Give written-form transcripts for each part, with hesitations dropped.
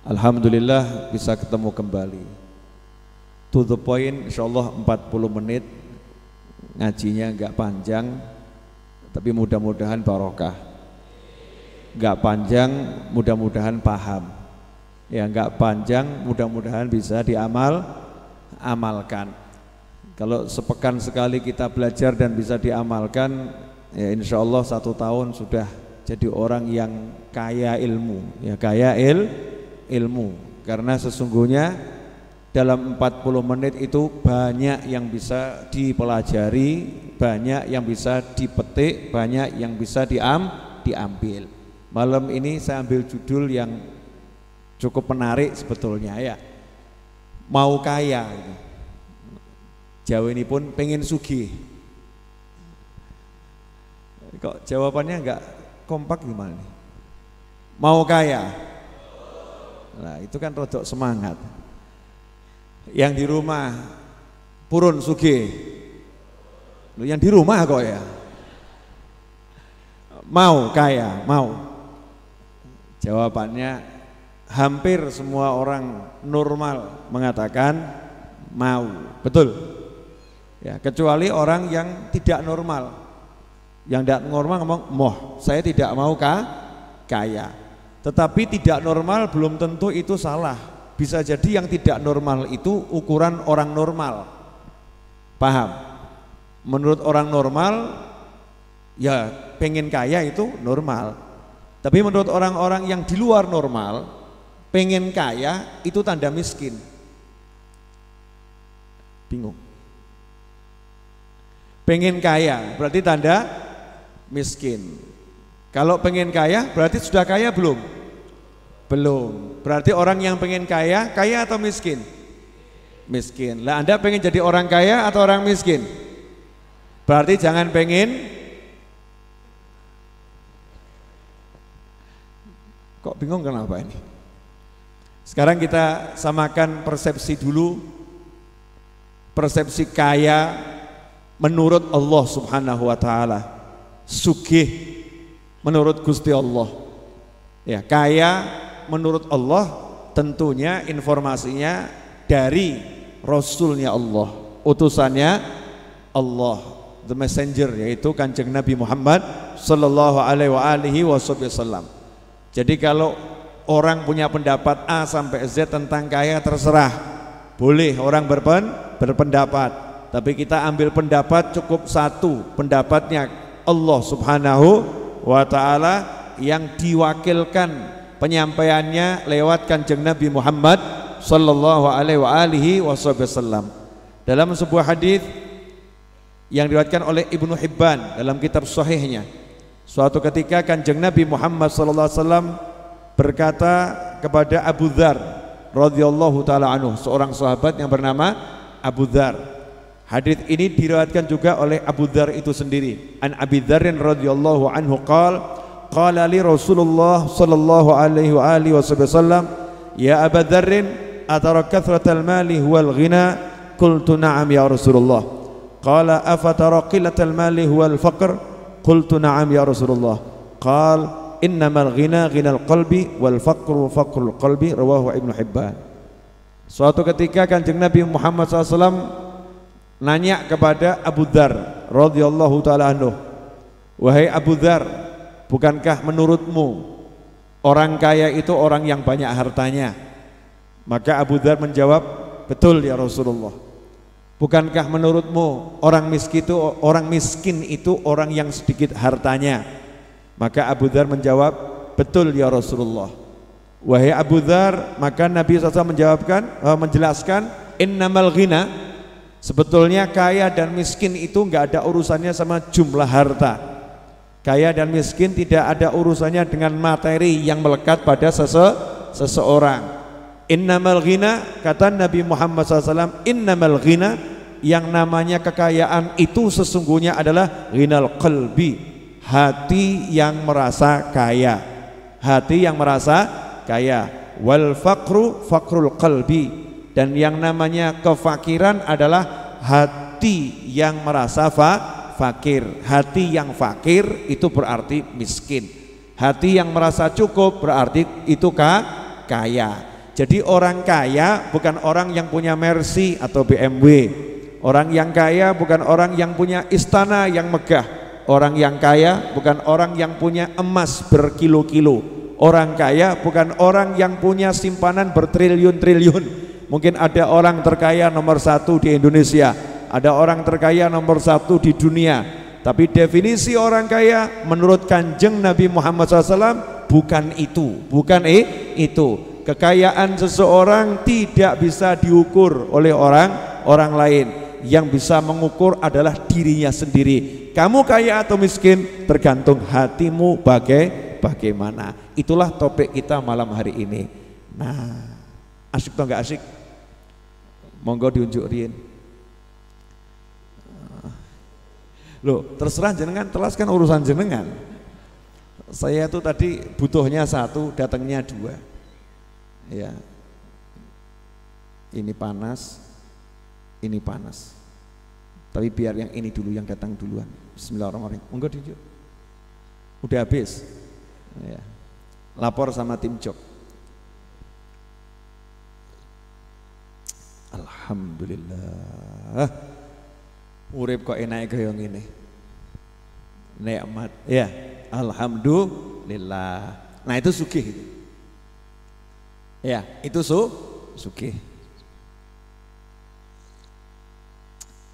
Alhamdulillah bisa ketemu kembali. To the point, insyaallah 40 menit. Ngajinya enggak panjang, tapi mudah-mudahan barokah. Enggak panjang, mudah-mudahan paham. Ya enggak panjang, mudah-mudahan bisa amalkan. Kalau sepekan sekali kita belajar dan bisa diamalkan, ya insyaallah 1 tahun sudah jadi orang yang kaya ilmu, ya kaya ilmu. Karena sesungguhnya dalam 40 menit itu banyak yang bisa dipelajari, banyak yang bisa dipetik, banyak yang bisa diambil. Malam ini saya ambil judul yang cukup menarik sebetulnya, ya. Mau kaya. Jawa ini pun pengen sugih. Kok jawabannya enggak kompak gimana nih? Mau kaya. Nah, itu kan rodok semangat. Yang di rumah purun sugih. Yang di rumah kok ya. Mau kaya, mau. Jawabannya hampir semua orang normal mengatakan mau. Betul. Ya, kecuali orang yang tidak normal. Yang tidak normal ngomong, "Moh, saya tidak mau kaya." Tetapi tidak normal belum tentu itu salah. Bisa jadi yang tidak normal itu ukuran orang normal. Paham? Menurut orang normal, ya pengen kaya itu normal. Tapi menurut orang-orang yang di luar normal, pengen kaya itu tanda miskin. Bingung. Pengen kaya berarti tanda miskin. Kalau pengen kaya berarti sudah kaya belum? Belum. Berarti orang yang pengen kaya atau miskin? Miskin. Lah Anda pengen jadi orang kaya atau orang miskin? Berarti jangan pengen. Kok bingung kenapa ini? Sekarang kita samakan persepsi dulu. Persepsi kaya menurut Allah Subhanahu wa taala. Sugih menurut Gusti Allah. Ya, kaya menurut Allah tentunya informasinya dari Rasulnya Allah, utusannya Allah, the messenger, yaitu Kanjeng Nabi Muhammad sallallahu alaihi wasallam. Jadi kalau orang punya pendapat A sampai Z tentang kaya terserah, boleh orang berpendapat, tapi kita ambil pendapat cukup satu, pendapatnya Allah Subhanahu wa ta'ala yang diwakilkan penyampaiannya lewat Kanjeng Nabi Muhammad sallallahu alaihi wasallam. Dalam sebuah hadis yang diriwayatkan oleh Ibnu Hibban dalam kitab sahihnya, suatu ketika Kanjeng Nabi Muhammad sallallahu alaihi wasallam berkata kepada Abu Dzar radhiyallahu taala anhu, seorang sahabat yang bernama Abu Dzar. Hadis ini diriwayatkan juga oleh Abu Dzar itu sendiri. An Abi Dzar radhiyallahu anhu qala li Rasulullah sallallahu alaihi wasallam, ya Abu Dzar, atara kathratal mali huwal ghina? Qultu na'am ya Rasulullah. Qala afatara qillatal mali huwal faqr? Qultu na'am ya Rasulullah. Qala innamal ghina ghinal qalbi wal faqru faqrul qalbi, rawahu Ibnu Hibban. Suatu ketika Kanjeng Nabi Muhammad SAW nanya kepada Abu Dzar radhiyallahu taala anhu, wahai Abu Dzar, bukankah menurutmu orang kaya itu orang yang banyak hartanya? Maka Abu Dzar menjawab, betul ya Rasulullah. Bukankah menurutmu orang miskin itu orang yang sedikit hartanya? Maka Abu Dzar menjawab, betul ya Rasulullah. Wahai Abu Dzar, maka Nabi SAW menjelaskan, innamal ghina, sebetulnya kaya dan miskin itu enggak ada urusannya sama jumlah harta. Kaya dan miskin tidak ada urusannya dengan materi yang melekat pada seseorang. Innamal ghina, kata Nabi Muhammad SAW, innamal ghina, yang namanya kekayaan itu sesungguhnya adalah ghinal qalbi, hati yang merasa kaya, hati yang merasa kaya. Wal faqru faqrul qalbi, dan yang namanya kefakiran adalah hati yang merasa fakir. Hati yang fakir itu berarti miskin. Hati yang merasa cukup berarti itu kaya. Jadi orang kaya bukan orang yang punya Mercy atau BMW. Orang yang kaya bukan orang yang punya istana yang megah. Orang yang kaya bukan orang yang punya emas berkilo-kilo. Orang kaya bukan orang yang punya simpanan bertriliun-triliun. Mungkin ada orang terkaya nomor 1 di Indonesia, ada orang terkaya nomor 1 di dunia. Tapi definisi orang kaya menurut Kanjeng Nabi Muhammad SAW bukan itu, bukan itu. Kekayaan seseorang tidak bisa diukur oleh orang lain. Yang bisa mengukur adalah dirinya sendiri. Kamu kaya atau miskin tergantung hatimu bagaimana. Itulah topik kita malam hari ini. Nah, asik atau enggak asik? Monggo diunjukin. Loh, terserah jenengan, telaskan urusan jenengan. Saya itu tadi butuhnya 1, datangnya 2. Ya, ini panas, ini panas. Tapi biar yang ini dulu yang datang duluan. Bismillahirrahmanirrahim. Monggo diunjuk. Udah habis. Ya. Lapor sama tim job. Alhamdulillah. Urip kok enak kaya ngene. Nikmat. Ya, alhamdulillah. Nah, itu sugih. Ya, itu sugih.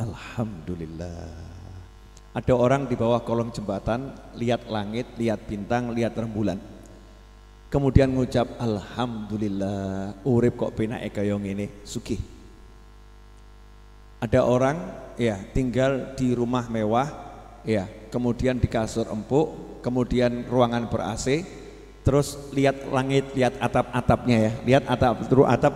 Alhamdulillah. Ada orang di bawah kolong jembatan, lihat langit, lihat bintang, lihat rembulan. Kemudian ngucap alhamdulillah, urip kok penake kaya ngene, sugih. Ada orang ya tinggal di rumah mewah, ya, kemudian di kasur empuk, kemudian ruangan ber-AC, terus lihat langit, lihat atap-atapnya ya, lihat atap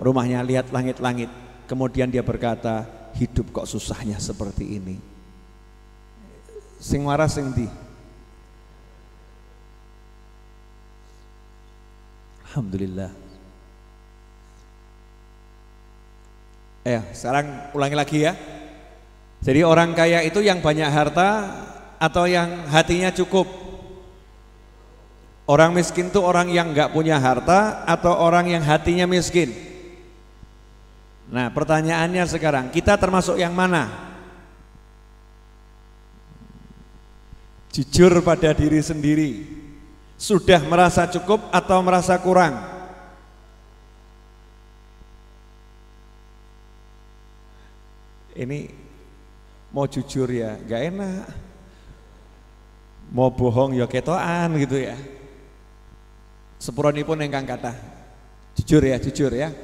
rumahnya, lihat langit-langit. Kemudian dia berkata, hidup kok susahnya seperti ini. Sing waras sing ndi? Alhamdulillah. Sekarang ulangi lagi ya. Jadi orang kaya itu yang banyak harta atau yang hatinya cukup? Orang miskin itu orang yang nggak punya harta atau orang yang hatinya miskin? Nah, pertanyaannya sekarang, kita termasuk yang mana? Jujur pada diri sendiri. Sudah merasa cukup atau merasa kurang? Ini mau jujur ya, nggak enak. Mau bohong ya ketoan gitu ya. Sepuranipun ingkang kathah. Jujur ya.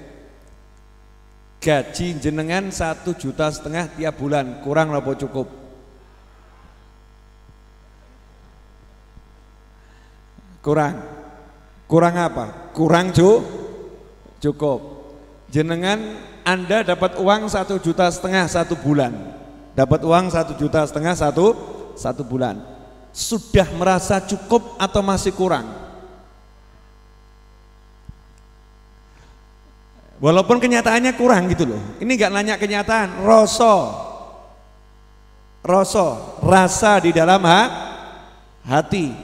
Gaji jenengan 1,5 juta tiap bulan, kurang apa cukup? Kurang apa? Kurang cukup. Jenengan Anda dapat uang 1,5 juta 1 bulan. Dapat uang 1,5 juta satu bulan. Sudah merasa cukup atau masih kurang? Walaupun kenyataannya kurang gitu loh. Ini nggak nanya kenyataan, rasa di dalam hati.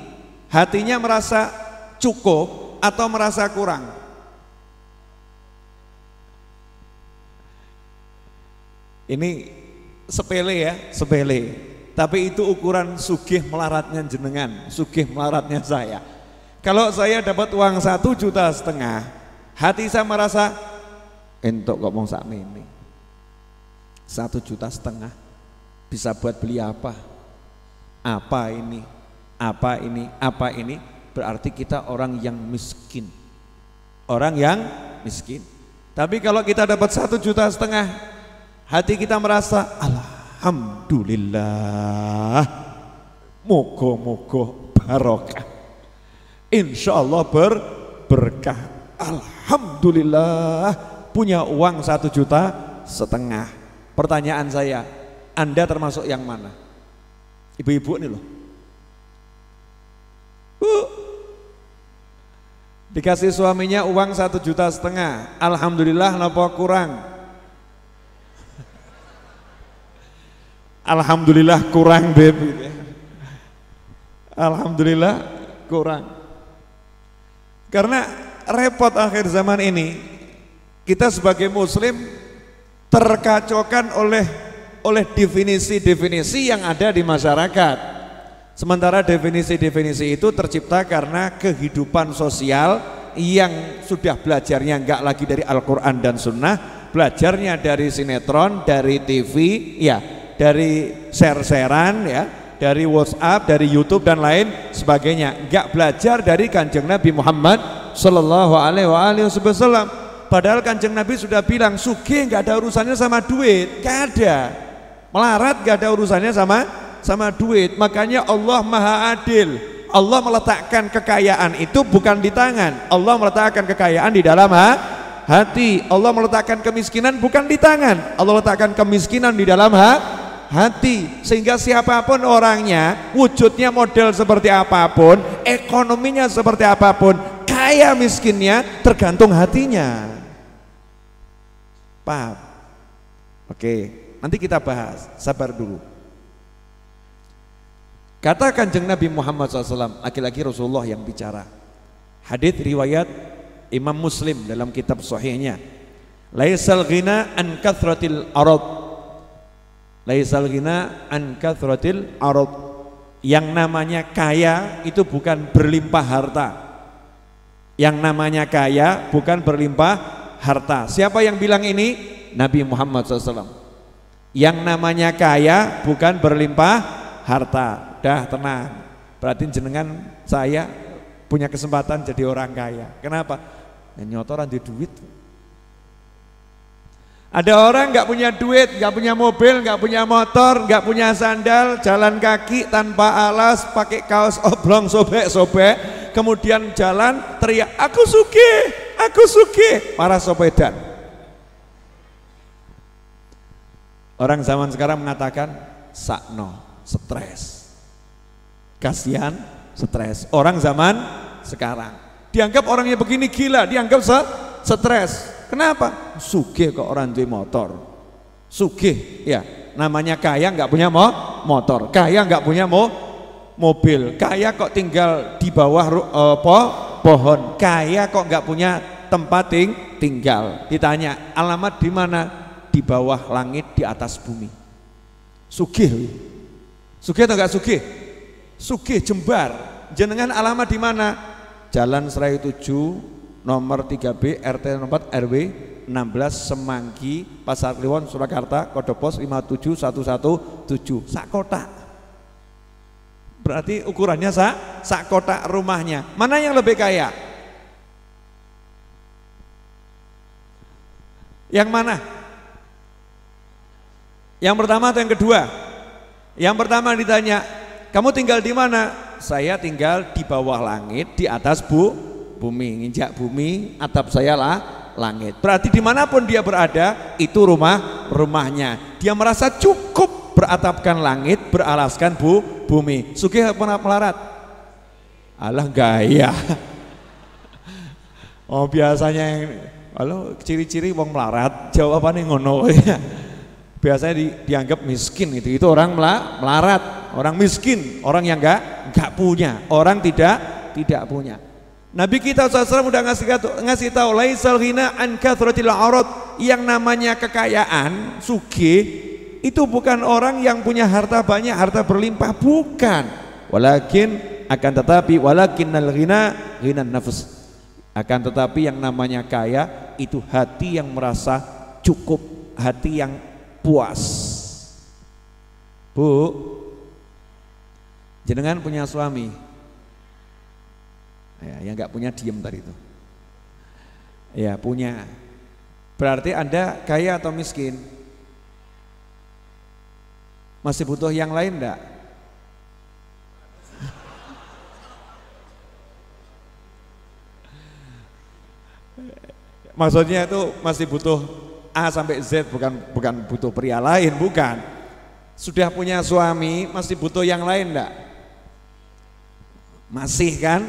Hatinya merasa cukup atau merasa kurang? Ini sepele ya, sepele. Tapi itu ukuran sugih melaratnya jenengan, sugih melaratnya saya. Kalau saya dapat uang 1,5 juta, hati saya merasa entuk kok mong sakmene. 1,5 juta bisa buat beli apa? Apa ini? Berarti kita orang yang miskin. Orang yang miskin. Tapi kalau kita dapat 1,5 juta, hati kita merasa alhamdulillah. Moga-moga barokah. Insyaallah berkah. Alhamdulillah punya uang 1,5 juta. Pertanyaan saya, Anda termasuk yang mana? Ibu-ibu nih loh. Dikasih suaminya uang 1,5 juta, alhamdulillah napa kurang? Alhamdulillah kurang beb. Alhamdulillah kurang. Karena repot akhir zaman ini. Kita sebagai muslim terkacaukan oleh definisi-definisi yang ada di masyarakat. Sementara definisi-definisi itu tercipta karena kehidupan sosial yang sudah belajarnya enggak lagi dari Al-Quran dan Sunnah, belajarnya dari sinetron, dari TV, ya, dari share-sharean, ya, dari WhatsApp, dari YouTube dan lain sebagainya. Enggak belajar dari Kanjeng Nabi Muhammad Sallallahu Alaihi Wasallam. Padahal Kanjeng Nabi sudah bilang sugih enggak ada urusannya sama duit, enggak ada. Melarat enggak ada urusannya sama duit. Makanya Allah Maha Adil. Allah meletakkan kekayaan itu bukan di tangan. Allah meletakkan kekayaan di dalam hati. Allah meletakkan kemiskinan bukan di tangan. Allah letakkan kemiskinan di dalam hati. Sehingga siapapun orangnya, wujudnya model seperti apapun, ekonominya seperti apapun, kaya miskinnya tergantung hatinya. Paham? Oke, nanti kita bahas. Sabar dulu. Kata Kanjeng Nabi Muhammad SAW, laki-laki Rasulullah yang bicara. Hadits riwayat Imam Muslim dalam kitab sahihnya. Laisal ghina an kathratil arad. Laisal ghina an kathratil arad. Yang namanya kaya itu bukan berlimpah harta. Yang namanya kaya bukan berlimpah harta. Siapa yang bilang ini? Nabi Muhammad SAW. Yang namanya kaya bukan berlimpah harta. Dah tenang, berarti jenengan saya punya kesempatan jadi orang kaya. Kenapa? Nyotoran di duit. Ada orang nggak punya duit, nggak punya mobil, nggak punya motor, nggak punya sandal, jalan kaki tanpa alas, pakai kaos oblong sobek-sobek, kemudian jalan teriak, aku sugih, para sopedan. Orang zaman sekarang mengatakan sakno, stres. Kasihan, stres. Orang zaman sekarang dianggap orangnya begini gila, dianggap stres. Kenapa? Sugih kok orang duwe motor. Sugih, ya. Namanya kaya nggak punya motor, kaya nggak punya mobil, kaya kok tinggal di bawah pohon, kaya kok nggak punya tempat tinggal. Ditanya alamat di mana? Di bawah langit, di atas bumi. Sugih, sugih atau nggak sugih? Sugih Jembar. Jenengan alamat di mana? Jalan Serayu 7 nomor 3B RT 4 RW 16 Semanggi Pasar Kliwon Surakarta kode pos 57117 sak kotak. Berarti ukurannya sak kotak rumahnya. Mana yang lebih kaya? Yang mana? Yang pertama atau yang kedua? Yang pertama ditanya, kamu tinggal di mana? Saya tinggal di bawah langit, di atas bumi, nginjak bumi, atap saya langit. Berarti dimanapun dia berada, itu rumahnya. Dia merasa cukup beratapkan langit, beralaskan bumi. Sugih pernah melarat? Alah gaya. Oh biasanya, kalau ciri-ciri wong melarat, jawabannya ngono. Biasanya dianggap miskin itu orang melarat, orang miskin, orang yang enggak punya, orang tidak punya. Nabi kita SAW udah ngasih tahu laisal ghina an kathratil arad, yang namanya kekayaan, sugih itu bukan orang yang punya harta banyak, harta berlimpah, bukan. Walakinnal ghina ghinan nafs. Akan tetapi yang namanya kaya itu hati yang merasa cukup, hati yang puas. Bu, jenengan punya suami ya, yang nggak punya diem tadi itu ya, punya. Berarti Anda kaya atau miskin? Masih butuh yang lain enggak? Maksudnya itu masih butuh A sampai Z, bukan butuh pria lain, bukan. Sudah punya suami, masih butuh yang lain enggak? Masih kan?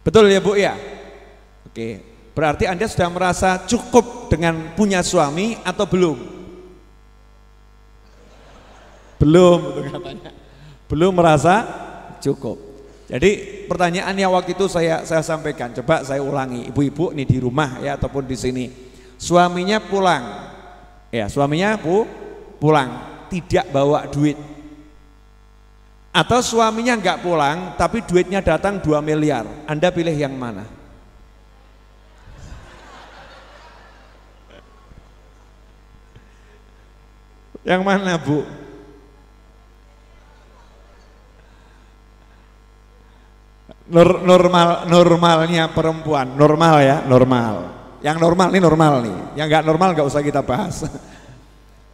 Betul ya Bu ya? Oke, berarti Anda sudah merasa cukup dengan punya suami atau belum? Belum, betul katanya. Belum merasa cukup. Jadi pertanyaannya waktu itu saya sampaikan, coba saya ulangi, ibu-ibu nih di rumah ya ataupun di sini, suaminya pulang, ya suaminya pulang, tidak bawa duit, atau suaminya nggak pulang tapi duitnya datang 2 miliar, Anda pilih yang mana? Yang mana Bu? Normalnya perempuan, normal ya, normal. Yang normal nih, yang nggak normal nggak usah kita bahas.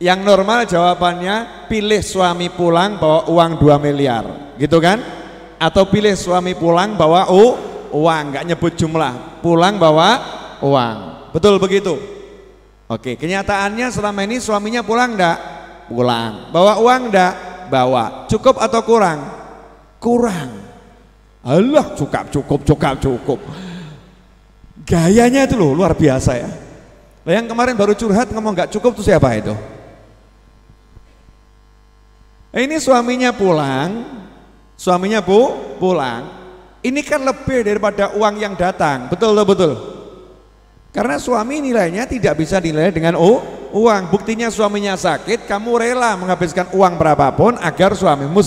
Yang normal jawabannya pilih suami pulang bawa uang 2 miliar, gitu kan? Atau pilih suami pulang bawa uang, nggak nyebut jumlah, pulang bawa uang, betul begitu? Oke, kenyataannya selama ini suaminya pulang enggak? Pulang. Bawa uang enggak? Bawa. Cukup atau kurang? Kurang. Allah, cukup. Gayanya itu loh luar biasa ya. Yang kemarin baru curhat ngomong nggak cukup tuh siapa itu? Ini suaminya pulang, pulang. Ini kan lebih daripada uang yang datang, betul. Karena suami nilainya tidak bisa dinilai dengan uang. Buktinya suaminya sakit, kamu rela menghabiskan uang berapapun agar suamimu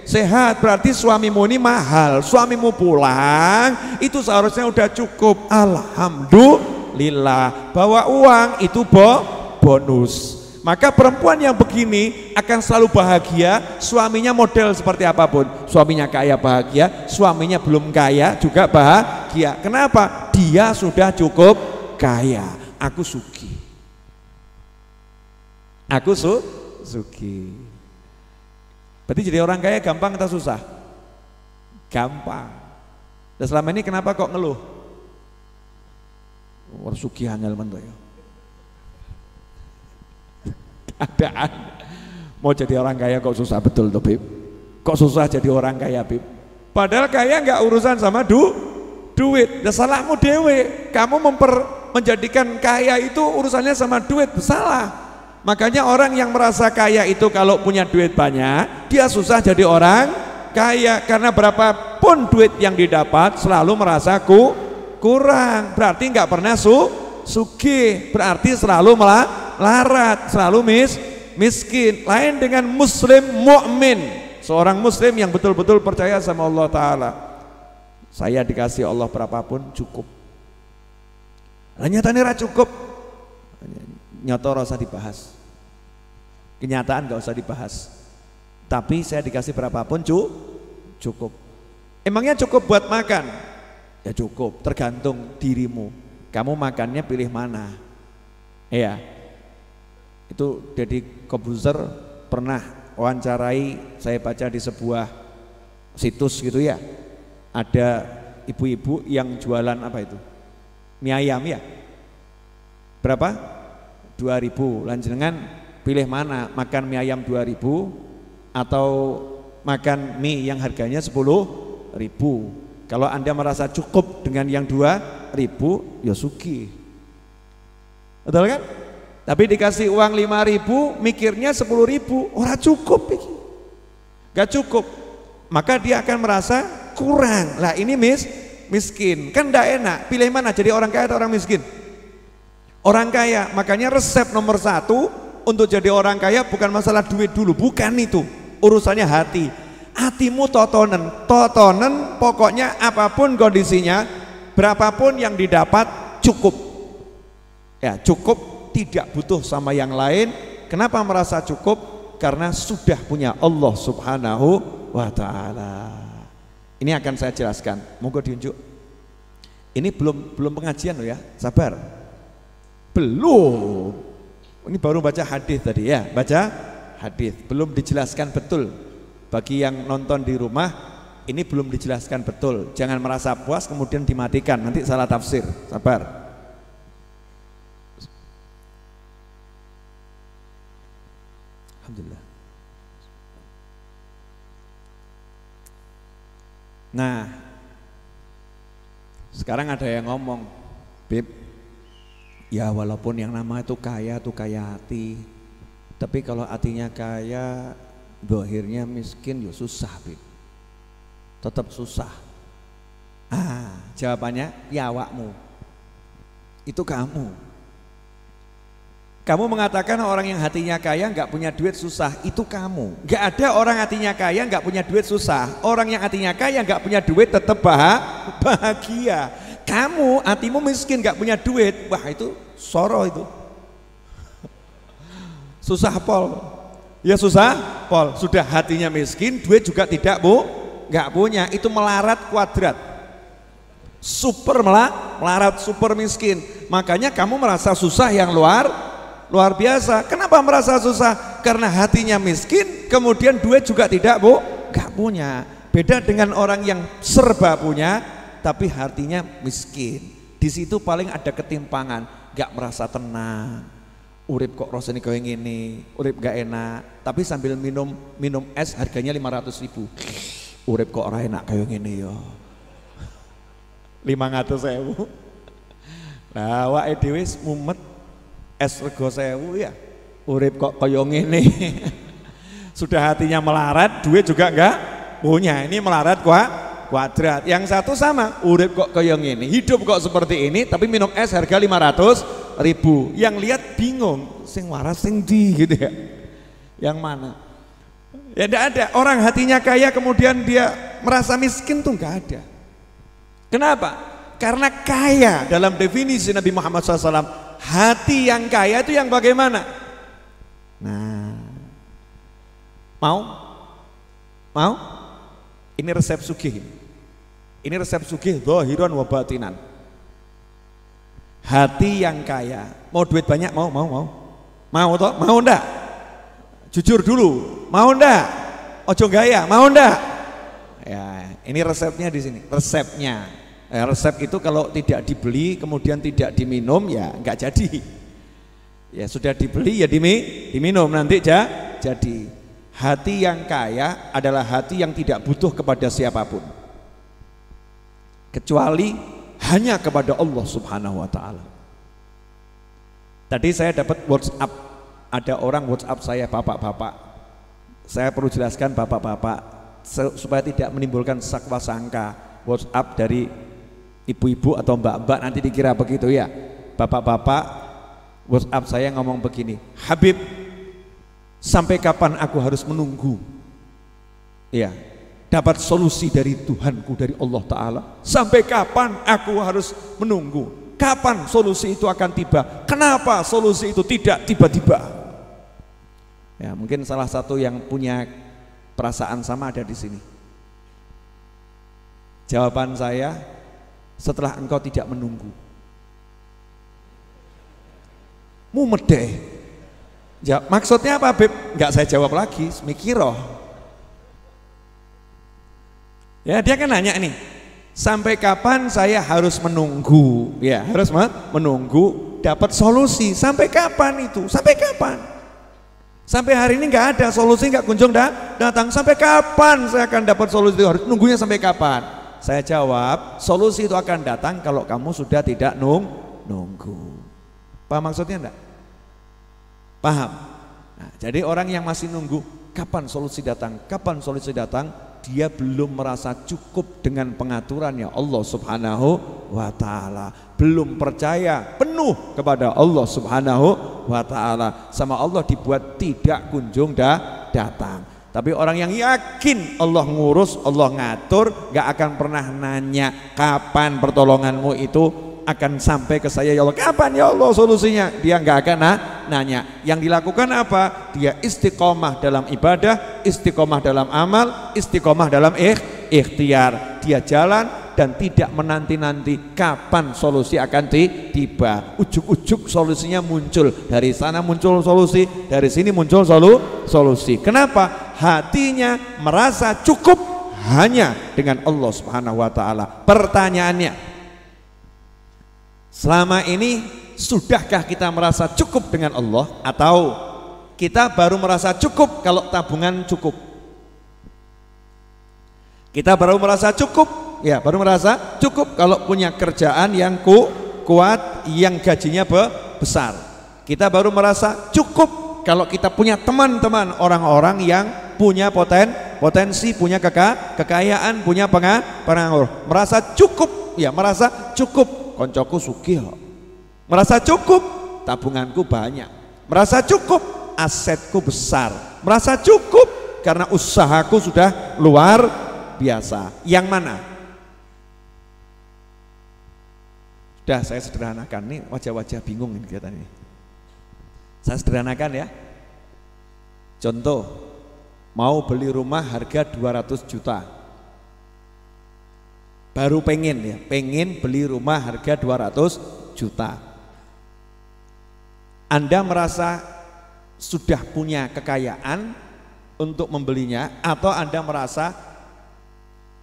sehat. Berarti suamimu ini mahal. Suamimu pulang itu seharusnya udah cukup. Alhamdulillah. Bawa uang itu bonus. Maka perempuan yang begini akan selalu bahagia. Suaminya model seperti apapun, suaminya kaya bahagia, suaminya belum kaya juga bahagia. Kenapa? Dia sudah cukup kaya. Aku sugih. Berarti jadi orang kaya gampang atau susah? Gampang. Dan selama ini kenapa kok ngeluh? War sugih angel men ya. Keadaan mau jadi orang kaya kok susah, betul tuh Bib? Kok susah jadi orang kaya Bib? Padahal kaya nggak urusan sama duit. Dan salahmu dewe. Kamu menjadikan kaya itu urusannya sama duit, salah. Makanya orang yang merasa kaya itu kalau punya duit banyak, dia susah jadi orang kaya. Karena berapapun duit yang didapat selalu merasa kurang. Berarti nggak pernah sugih. Berarti selalu melarat, selalu miskin. Lain dengan muslim mukmin, seorang muslim yang betul-betul percaya sama Allah Ta'ala. Saya dikasih Allah berapapun cukup. Nyatanya ra cukup, nyoto rasa dibahas, kenyataan gak usah dibahas. Tapi saya dikasih berapapun cukup. Emangnya cukup buat makan? Ya cukup, tergantung dirimu. Kamu makannya pilih mana? Iya. Itu Deddy Kobuzer pernah wawancarai, saya baca di sebuah situs gitu ya. Ada ibu-ibu yang jualan apa itu? Mie ayam ya. Berapa? 2.000. Lanjengan pilih mana? Makan mie ayam 2.000 atau makan mie yang harganya 10.000? Kalau Anda merasa cukup dengan yang 2.000, ya sugih. Betul kan? Tapi dikasih uang 5.000, mikirnya 10.000, ora cukup iki. Gak cukup. Maka dia akan merasa kurang. Lah ini miskin. Kan enggak enak. Pilih mana, jadi orang kaya atau orang miskin? Orang kaya. Makanya resep nomor 1 untuk jadi orang kaya bukan masalah duit dulu, bukan itu. Urusannya hati. Hatimu totonen, pokoknya apapun kondisinya, berapapun yang didapat cukup. Ya, cukup, tidak butuh sama yang lain. Kenapa merasa cukup? Karena sudah punya Allah Subhanahu wa Ta'ala. Ini akan saya jelaskan. Monggo diunjuk. Ini belum pengajian loh ya, sabar. Belum. Ini baru baca hadis tadi ya, baca hadis. Belum dijelaskan betul. Bagi yang nonton di rumah, ini belum dijelaskan betul. Jangan merasa puas kemudian dimatikan, nanti salah tafsir. Sabar. Alhamdulillah. Nah, sekarang ada yang ngomong, Bib, ya walaupun yang nama itu kaya hati, tapi kalau hatinya kaya, akhirnya miskin, ya susah Bib. tetap susah. Jawabannya ya awakmu. Itu kamu. Kamu mengatakan orang yang hatinya kaya nggak punya duit susah, itu kamu. Nggak ada orang hatinya kaya nggak punya duit susah. Orang yang hatinya kaya nggak punya duit tetap bahagia. Kamu hatimu miskin nggak punya duit, wah itu soro itu. Susah pol. Ya susah pol. Sudah hatinya miskin, duit juga nggak punya. Itu melarat kuadrat. Super melarat, super miskin. Makanya kamu merasa susah yang luar biasa. Kenapa merasa susah? Karena hatinya miskin, kemudian duit juga nggak punya. Beda dengan orang yang serba punya, tapi hatinya miskin. Di situ paling ada ketimpangan, nggak merasa tenang. Urip kok rasanya kayak gini, urip gak enak. Tapi sambil minum es harganya 500.000. Urip kok ora enak kayak gini yo. 500.000. Nah, awake dhewe mumet es rego 1000 ya. Urip kok kaya ngene. Sudah hatinya melarat, duit juga enggak punya. Ini melarat kuadrat. Yang satu sama, urip kok kaya ngene, hidup kok seperti ini, tapi minum es harga 500.000. Yang lihat bingung, sing waras sing ndi gitu ya. Yang mana? Ya enggak ada. Orang hatinya kaya kemudian dia merasa miskin tuh enggak ada. Kenapa? Karena kaya dalam definisi Nabi Muhammad SAW, hati yang kaya itu yang bagaimana? Nah, mau? Ini resep sugih. Ini resep sugih zahiran wa batinan. Hati yang kaya. Mau duit banyak? Mau toh? Mau ndak? Jujur dulu. Mau ndak? Ojo gaya. Mau ndak? Ya, ini resepnya di sini. Resepnya. Resep itu kalau tidak dibeli kemudian tidak diminum ya enggak jadi. Ya sudah dibeli ya diminum nanti jadi. Hati yang kaya adalah hati yang tidak butuh kepada siapapun kecuali hanya kepada Allah Subhanahu wa taala. Tadi saya dapat WhatsApp, ada orang WhatsApp saya, bapak-bapak. Saya perlu jelaskan bapak-bapak supaya tidak menimbulkan sakwa sangka. WhatsApp dari ibu-ibu atau mbak-mbak nanti dikira begitu ya. Bapak-bapak WhatsApp saya ngomong begini, Habib, sampai kapan aku harus menunggu ya dapat solusi dari Tuhanku, dari Allah Ta'ala? Sampai kapan aku harus menunggu? Kapan solusi itu akan tiba? Kenapa solusi itu tidak tiba-tiba? Ya mungkin salah satu yang punya perasaan sama ada di sini. Jawaban saya, setelah engkau tidak menunggu. Mumet deh. Ya, maksudnya apa, Beb? Enggak saya jawab lagi, mikiro. Ya, dia kan nanya nih, sampai kapan saya harus menunggu? Ya, harus menunggu dapat solusi. Sampai kapan itu? Sampai kapan? Sampai hari ini enggak ada solusi, enggak kunjung datang. Sampai kapan saya akan dapat solusi itu? Harus nunggunya sampai kapan? Saya jawab, solusi itu akan datang kalau kamu sudah tidak nunggu. Paham maksudnya enggak? Paham? Nah, jadi orang yang masih nunggu, kapan solusi datang? Kapan solusi datang? Dia belum merasa cukup dengan pengaturannya Allah Subhanahu wa Ta'ala. Belum percaya penuh kepada Allah Subhanahu wa Ta'ala. Sama Allah dibuat tidak kunjung datang. Tapi orang yang yakin Allah ngurus, Allah ngatur, gak akan pernah nanya kapan pertolonganmu itu akan sampai ke saya ya Allah. Kapan ya Allah solusinya? Dia gak akan nanya. Yang dilakukan apa? Dia istiqomah dalam ibadah, istiqomah dalam amal, istiqomah dalam ikhtiar. Dia jalan dan tidak menanti-nanti kapan solusi akan tiba. Ujuk-ujuk solusinya muncul. Dari sana muncul solusi, dari sini muncul solusi. Kenapa? Hatinya merasa cukup hanya dengan Allah Subhanahu wa Ta'ala. Pertanyaannya, selama ini sudahkah kita merasa cukup dengan Allah, atau kita baru merasa cukup kalau tabungan cukup? Kita baru merasa cukup, ya baru merasa cukup kalau punya kerjaan yang kuat, yang gajinya besar. Kita baru merasa cukup kalau kita punya teman-teman orang-orang yang punya potensi, punya kekayaan, punya pengaruh, merasa cukup, ya merasa cukup, koncoku sugih, merasa cukup, tabunganku banyak, merasa cukup, asetku besar, merasa cukup karena usahaku sudah luar biasa. Yang mana? Sudah saya sederhanakan, nih wajah-wajah bingung ini kelihatannya. Saya sederhanakan ya. Contoh, mau beli rumah harga 200 juta. Baru pengen beli rumah harga 200 juta. Anda merasa sudah punya kekayaan untuk membelinya, atau Anda merasa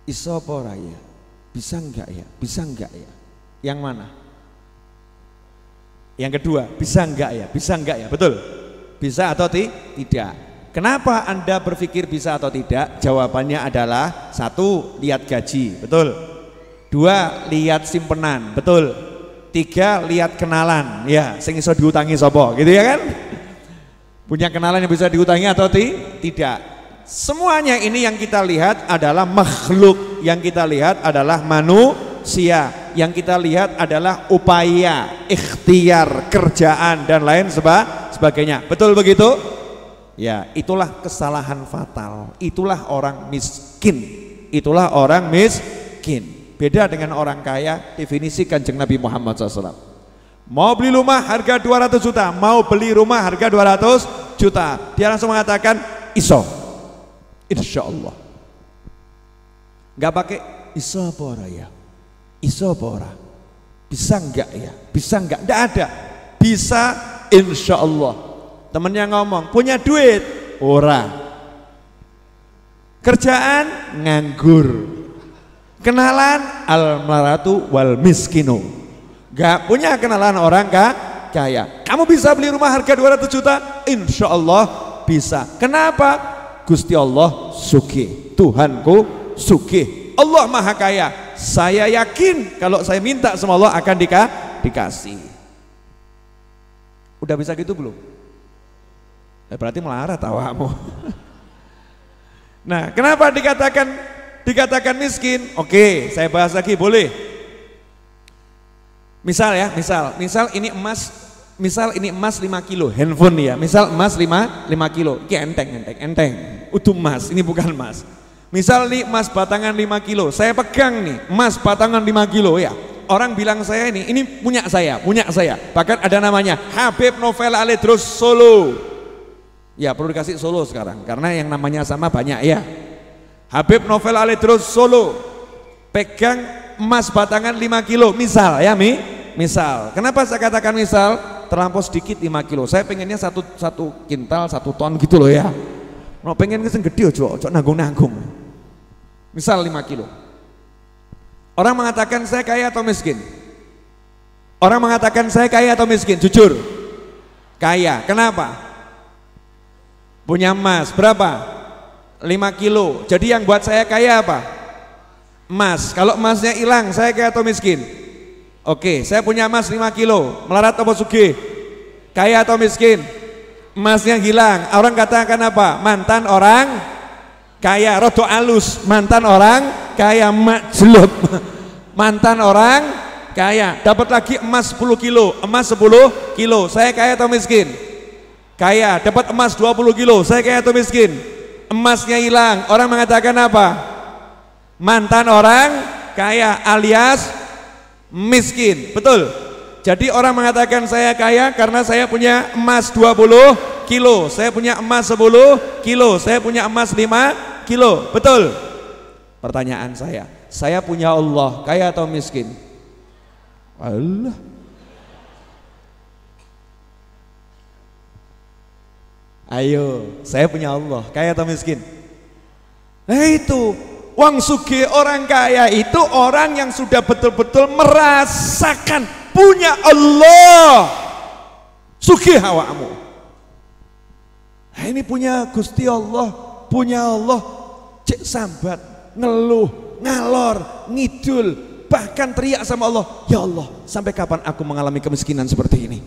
iso apa ora ya? Bisa enggak ya? Bisa enggak ya? Yang mana? Yang kedua, bisa enggak ya? Bisa enggak ya? Betul? Bisa atau tidak? Kenapa Anda berpikir bisa atau tidak? Jawabannya adalah, satu, lihat gaji, betul. Dua, lihat simpenan, betul. Tiga, lihat kenalan, ya, sing iso diutangi sapa, gitu ya kan? Punya kenalan yang bisa diutangi atau tidak? Semuanya ini yang kita lihat adalah makhluk, yang kita lihat adalah manusia, yang kita lihat adalah upaya, ikhtiar, kerjaan dan lain sebagainya. Betul begitu? Ya, itulah kesalahan fatal. Itulah orang miskin. Itulah orang miskin. Beda dengan orang kaya. Definisi Kanjeng Nabi Muhammad SAW. Mau beli rumah harga 200 juta, mau beli rumah harga 200 juta, dia langsung mengatakan iso, insya Allah. Gak pakai iso apa ora ya, iso apa ora, bisa enggak ya, bisa enggak, enggak ada, bisa insya Allah. Temennya ngomong, punya duit ora, kerjaan nganggur, kenalan al-maratu wal miskinu, gak punya kenalan orang kaya. Kamu bisa beli rumah harga 200 juta? Insya Allah bisa. Kenapa? Gusti Allah sugih, Tuhanku sugih, Allah maha kaya. Saya yakin kalau saya minta sama Allah akan dikasih. Udah bisa gitu belum? Berarti melarat awakmu. Nah, kenapa dikatakan miskin? Oke, saya bahas lagi, boleh. Misal ya, misal ini emas 5 kilo, handphone ya. Misal emas 5 kilo. Ini enteng. Utuh emas, ini bukan emas. Misal nih emas batangan 5 kilo, saya pegang nih emas batangan 5 kilo ya. Orang bilang saya ini punya saya. Bahkan ada namanya Habib Novel Aledros Solo. Ya, perlu dikasih Solo sekarang karena yang namanya sama banyak ya. Habib Novel Aledros Solo pegang emas batangan 5 kilo, misal ya misal. Kenapa saya katakan misal? Terlampau sedikit 5 kilo. Saya pengennya satu kintal, 1 ton gitu loh ya. Mau pengen keseng gede ojo nanggung. Misal 5 kilo. Orang mengatakan saya kaya atau miskin? Orang mengatakan saya kaya atau miskin? Jujur. Kaya. Kenapa? Punya emas berapa? 5 kilo. Jadi yang buat saya kaya apa? Emas. Kalau emasnya hilang, saya kaya atau miskin? Oke, saya punya emas 5 kilo. Melarat atau sugih? Kaya atau miskin? Emasnya hilang. Orang katakan apa? Mantan orang kaya. Rodo alus. Mantan orang kaya, majlub. Mantan orang kaya. Dapat lagi emas 10 kilo. Emas 10 kilo. Saya kaya atau miskin? Kaya. Dapat emas 20 kilo. Saya kaya atau miskin? Emasnya hilang. Orang mengatakan apa? Mantan orang kaya alias miskin. Betul. Jadi orang mengatakan saya kaya karena saya punya emas 20 kilo, saya punya emas 10 kilo, saya punya emas 5 kilo. Betul. Pertanyaan saya punya Allah, kaya atau miskin? Allah. Ayo, saya punya Allah, kaya atau miskin? Nah itu, wong sugih, orang kaya itu orang yang sudah betul-betul merasakan punya Allah. Sugih awakmu. Nah ini punya Gusti Allah, punya Allah, cek sambat, ngeluh, ngalor, ngidul, bahkan teriak sama Allah, ya Allah, sampai kapan aku mengalami kemiskinan seperti ini?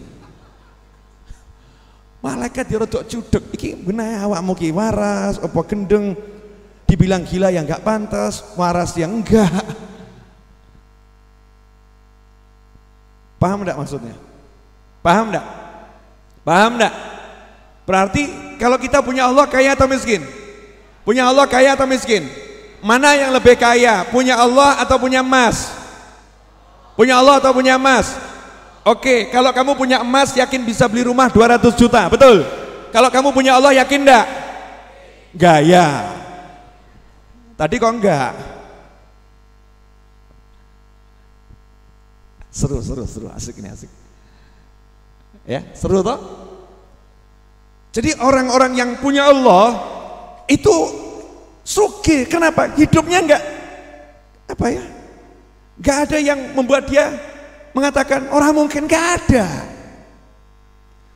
Malaikat ya rodok cudek, iki benahe awakmu ki waras apa gendeng. Dibilang gila yang enggak pantas, waras yang enggak. Paham enggak maksudnya? Paham enggak? Paham enggak? Berarti kalau kita punya Allah kaya atau miskin? Punya Allah kaya atau miskin? Mana yang lebih kaya? Punya Allah atau punya emas? Punya Allah atau punya emas? Oke, kalau kamu punya emas yakin bisa beli rumah 200 juta, betul? Kalau kamu punya Allah yakin enggak? Gaya. Tadi kok enggak? Seru, asik ini asik. Ya, seru toh? Jadi orang-orang yang punya Allah itu sugih. Kenapa? Hidupnya enggak apa ya? Enggak ada yang membuat dia mengatakan orang mungkin, enggak ada.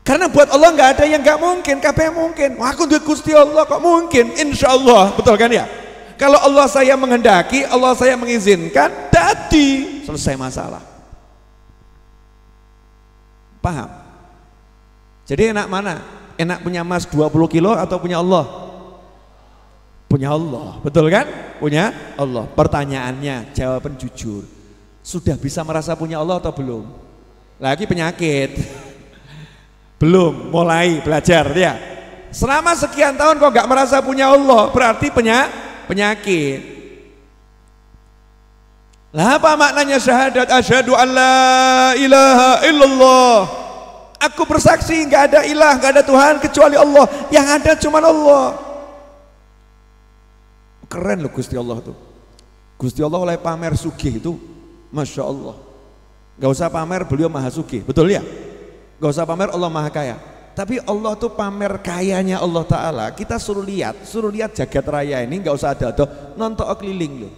Karena buat Allah enggak ada yang enggak mungkin, kabeh mungkin. Wah, aku duwe Gusti Allah kok mungkin? Insyaallah, betul kan ya? Kalau Allah saya menghendaki, Allah saya mengizinkan, jadi selesai masalah. Paham? Jadi enak mana? Enak punya emas 20 kilo atau punya Allah? Punya Allah, betul kan? Punya Allah. Pertanyaannya, jawaban jujur. Sudah bisa merasa punya Allah atau belum? Lagi penyakit. Belum, mulai belajar ya. Selama sekian tahun kok gak merasa punya Allah, berarti penyakit. Lah apa maknanya syahadat asyhadu an la ilaha illallah? Aku bersaksi enggak ada ilah, enggak ada Tuhan kecuali Allah. Yang ada cuma Allah. Keren loh Gusti Allah tuh. Gusti Allah oleh pamer sugih itu, Masya Allah. Gak usah pamer beliau maha sugih, betul ya? Gak usah pamer Allah maha kaya. Tapi Allah tuh pamer kayanya Allah Ta'ala. Kita suruh lihat jagat raya ini, gak usah ada nonton keliling loh.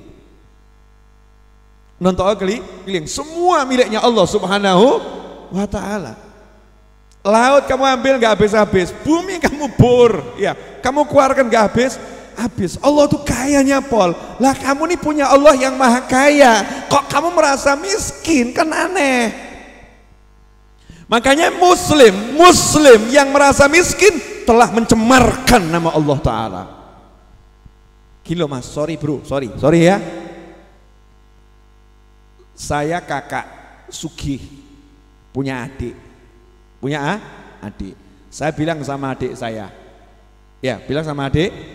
Nonton keliling, semua miliknya Allah Subhanahu wa Ta'ala. Laut kamu ambil gak habis-habis, bumi kamu bor, ya, kamu keluarkan gak habis. Allah tuh kayanya pol. Lah kamu nih punya Allah yang maha kaya, kok kamu merasa miskin? Kan aneh. Makanya muslim yang merasa miskin telah mencemarkan nama Allah Ta'ala. Gila mas, sorry ya. Saya kakak sugih, punya adik. Saya bilang sama adik saya,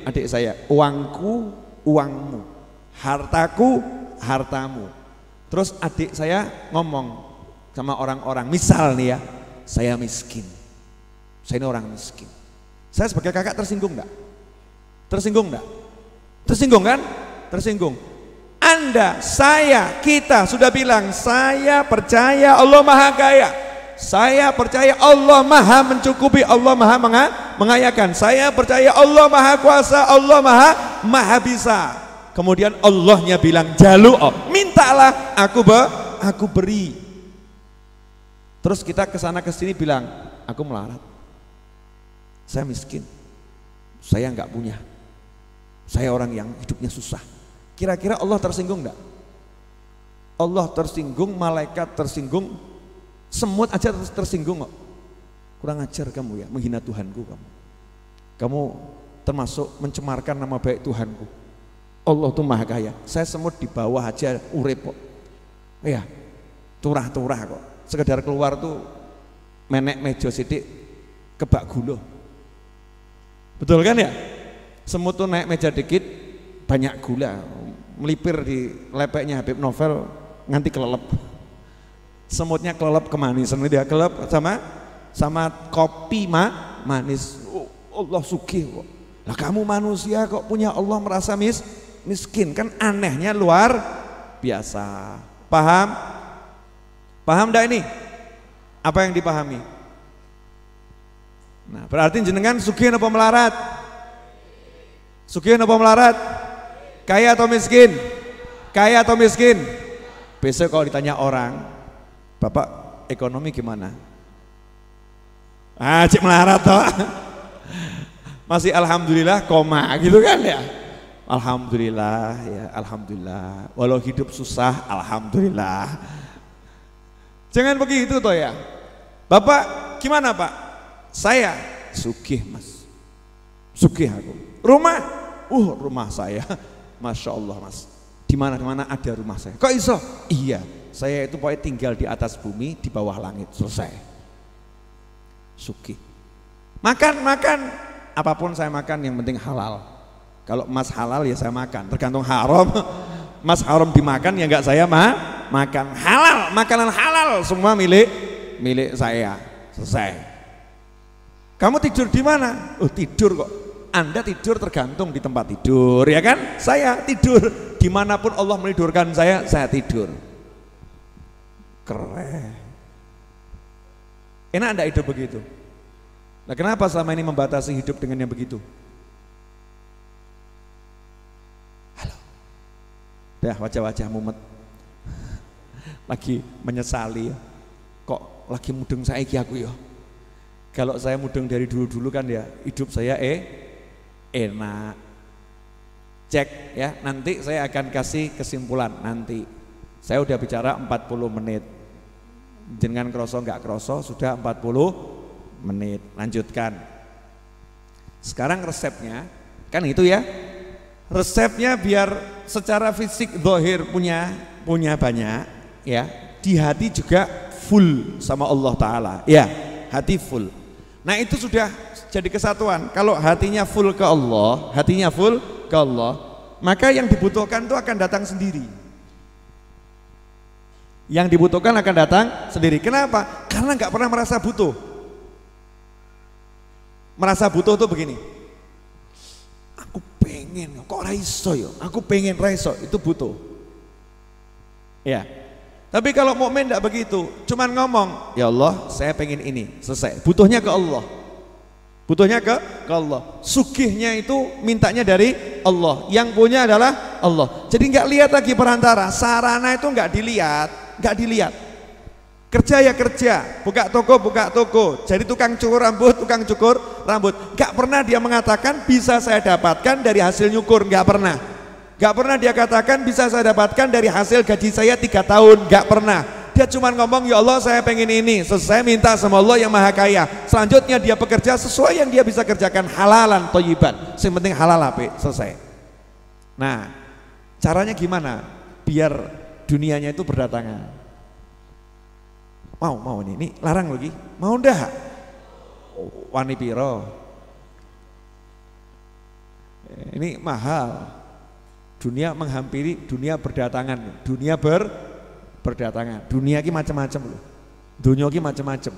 adik saya, uangku uangmu, hartaku hartamu. Terus adik saya ngomong sama orang-orang, misal nih ya, saya miskin, saya ini orang miskin. Saya sebagai kakak tersinggung enggak? Tersinggung kan? Tersinggung. Anda, saya, kita sudah bilang, saya percaya Allah maha kaya, saya percaya Allah maha mencukupi, Allah maha mengayakan, saya percaya Allah maha kuasa, Allah maha bisa. Kemudian Allahnya bilang jalu, mintalah aku beri. Terus kita kesana kesini bilang, aku melarat, saya miskin, saya nggak punya, saya orang yang hidupnya susah. Kira-kira Allah tersinggung enggak? Allah tersinggung, malaikat tersinggung, semut aja tersinggung kok. Kurang ajar kamu ya, menghina Tuhanku kamu. Kamu termasuk mencemarkan nama baik Tuhanku. Allah tuh maha kaya. Saya semut di bawah aja urip kok. Ya, turah-turah kok. Sekedar keluar tuh menek mejo sidik kebak gula. Betul kan ya? Semut tuh naik meja dikit banyak gula, melipir di lepeknya Habib Novel nganti kelelep. Semutnya kelelep kemanisan, dia kelelep sama kopi manis. Oh, Allah sugih kok. Lah kamu manusia kok punya Allah merasa miskin, kan anehnya luar biasa. Paham enggak ini? Apa yang dipahami? Nah, berarti jenengan sugih apa melarat? Sugih apa melarat? Kaya atau miskin? Kaya atau miskin? Besok kalau ditanya orang, Bapak ekonomi gimana? Cik melarat toh. Masih alhamdulillah koma gitu kan ya. Alhamdulillah ya, alhamdulillah. Walau hidup susah, alhamdulillah. Jangan begitu toh ya. Bapak gimana Pak? Saya sugih Mas. Sugih aku. Rumah, rumah saya, Masya Allah Mas. Di mana ada rumah saya. Kok iso? Iya, saya itu pokoknya tinggal di atas bumi, di bawah langit, selesai. Sugih. Makan, apapun saya makan yang penting halal. Kalau emas halal ya saya makan, tergantung haram. Emas haram dimakan ya enggak saya makan. Halal, makanan halal semua milik saya. Selesai. Kamu tidur di mana? Tidur kok. Anda tidur tergantung di tempat tidur, ya kan? Saya tidur dimanapun Allah menidurkan saya tidur. Keren. Enak enggak hidup begitu? Nah, kenapa selama ini membatasi hidup dengan yang begitu? Halo. Dah wajah-wajah mumet. Lagi menyesali ya. Kok lagi mudeng saiki aku ya. Kalau saya mudeng dari dulu-dulu kan ya hidup saya enak. Cek ya, nanti saya akan kasih kesimpulan nanti. Saya udah bicara 40 menit. Jangan kroso enggak kroso sudah 40 menit. Lanjutkan. Sekarang resepnya kan itu ya. Resepnya biar secara fisik zahir punya banyak ya. Di hati juga full sama Allah Ta'ala ya, hati full. Nah itu sudah jadi kesatuan. Kalau hatinya full ke Allah, maka yang dibutuhkan itu akan datang sendiri. Yang dibutuhkan akan datang sendiri. Kenapa? Karena nggak pernah merasa butuh. Merasa butuh tuh begini, aku pengen kok raiso yo, aku pengen raiso, itu butuh ya. Tapi kalau mukmin tidak begitu, cuman ngomong, ya Allah saya pengen ini, selesai. Butuhnya ke Allah. Butuhnya ke Allah. Sugihnya itu mintanya dari Allah. Yang punya adalah Allah. Jadi nggak lihat lagi perantara. Sarana itu nggak dilihat. Kerja ya kerja, buka toko. Jadi tukang cukur rambut. Nggak pernah dia mengatakan bisa saya dapatkan dari hasil nyukur, nggak pernah. Gak pernah dia katakan bisa saya dapatkan dari hasil gaji saya 3 tahun, gak pernah. Dia cuma ngomong ya Allah saya pengen ini, selesai minta sama Allah yang maha kaya. Selanjutnya dia bekerja sesuai yang dia bisa kerjakan, halalan thayyiban. Yang penting halal apik, selesai. Nah caranya gimana biar dunianya itu berdatangan? Mau ini larang lagi, mau ndak? Wani piro? Ini mahal. Dunia menghampiri, dunia berdatangan, berdatangan. Dunia ini macam-macam loh. Dunia ini macam-macam.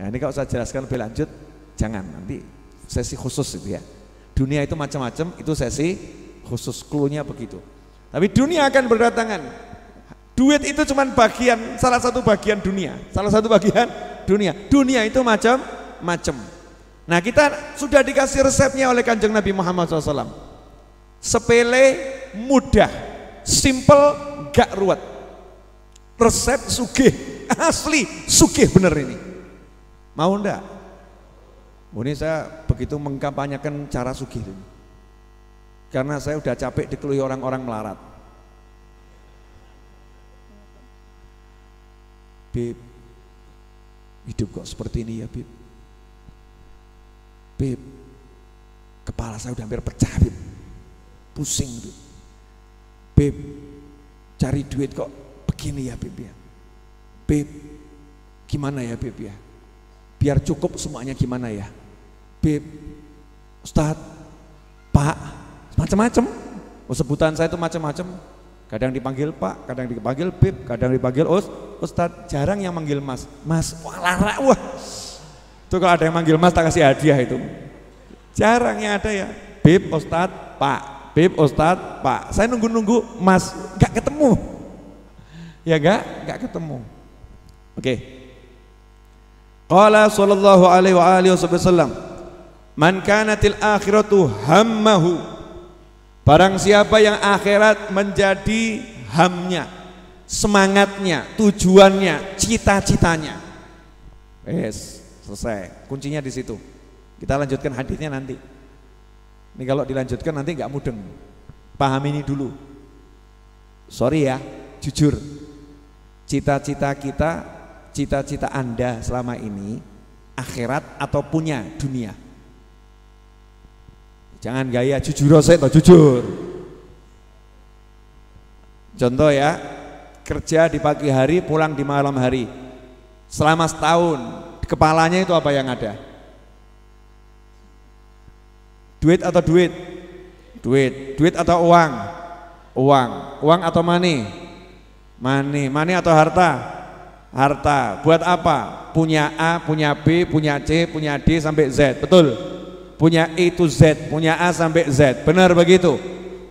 Nah, ini kalau saya jelaskan lebih lanjut, jangan, nanti sesi khusus itu ya. Dunia itu macam-macam, itu sesi khusus, clue-nya begitu. Tapi dunia akan berdatangan. Duit itu cuma salah satu bagian dunia. Dunia itu macam-macam. Nah, kita sudah dikasih resepnya oleh Kanjeng Nabi Muhammad SAW. Sepele, mudah, simple, gak ruwet. Resep sugih, asli sugih bener ini. Mau ndak? Ini saya begitu mengkampanyekan cara sugih ini. Karena saya udah capek dikeluhi orang-orang melarat. Beb, hidup kok seperti ini ya Beb. Beb, kepala saya udah hampir pecah Beb. Pusing tuh. Beb, cari duit kok begini ya Beb ya. Beb, gimana ya Beb ya? Biar cukup semuanya gimana ya? Beb, Ustadz, Pak, macam-macam. Sebutan saya itu macam-macam. Kadang dipanggil Pak, kadang dipanggil Beb, kadang dipanggil Ustadz. Jarang yang manggil Mas. Mas, wah. Itu kalau ada yang manggil Mas tak kasih hadiah itu. Jarang yang ada ya. Beb, Ustadz, Pak. Beb, Ustadz, Pak. Saya nunggu-nunggu Mas, gak ketemu. Ya gak ketemu. Oke. Qala sallallahu alaihi wasallam, man kanatil akhiratu hammahu. Barang siapa yang akhirat menjadi hamnya, semangatnya, tujuannya, cita-citanya. Selesai. Kuncinya di situ. Kita lanjutkan hadisnya nanti. Ini kalau dilanjutkan nanti nggak mudeng. Paham ini dulu. Sorry ya, jujur. Cita-cita kita, cita-cita Anda selama ini akhirat atau punya dunia? Jangan gaya jujur saya toh, jujur. Contoh ya, kerja di pagi hari, pulang di malam hari. Selama setahun, di kepalanya itu apa yang ada? Duit atau duit? Duit. Duit atau uang? Uang. Uang atau money? Money. Money atau harta? Harta. Buat apa? Punya A, punya B, punya C, punya D sampai Z. Betul? Punya E to Z, punya A sampai Z. Benar begitu?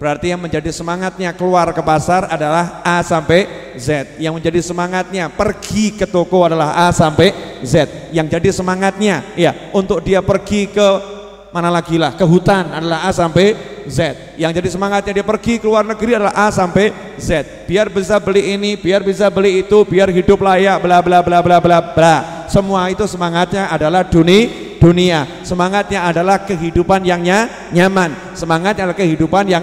Berarti yang menjadi semangatnya keluar ke pasar adalah A sampai Z. Yang menjadi semangatnya pergi ke toko adalah A sampai Z. Yang jadi semangatnya ya untuk dia pergi ke mana lagi lah, ke hutan adalah A sampai Z. Yang jadi semangatnya dia pergi ke luar negeri adalah A sampai Z. Biar bisa beli ini, biar bisa beli itu, biar hidup layak, bla bla bla bla bla bla. Semua itu semangatnya adalah dunia. Semangatnya adalah kehidupan yang nyaman. Semangatnya adalah kehidupan yang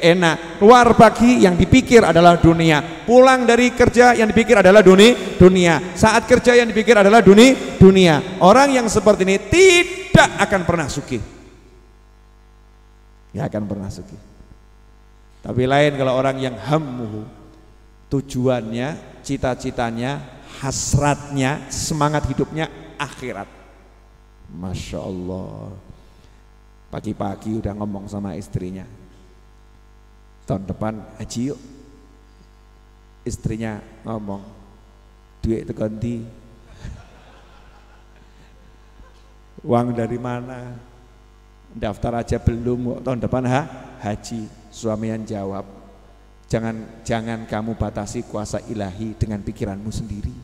enak. Keluar pagi yang dipikir adalah dunia. Pulang dari kerja yang dipikir adalah dunia. Saat kerja yang dipikir adalah dunia. Orang yang seperti ini tidak akan pernah sugih. Ya akan pernah sugih. Tapi lain kalau orang yang hammuhu, tujuannya, cita-citanya, hasratnya, semangat hidupnya akhirat. Masya Allah. Pagi-pagi udah ngomong sama istrinya, tahun depan haji yuk. Istrinya ngomong, duit itu ganti, uang dari mana, daftar aja belum, tahun depan haji. Suami yang jawab, jangan kamu batasi kuasa ilahi dengan pikiranmu sendiri.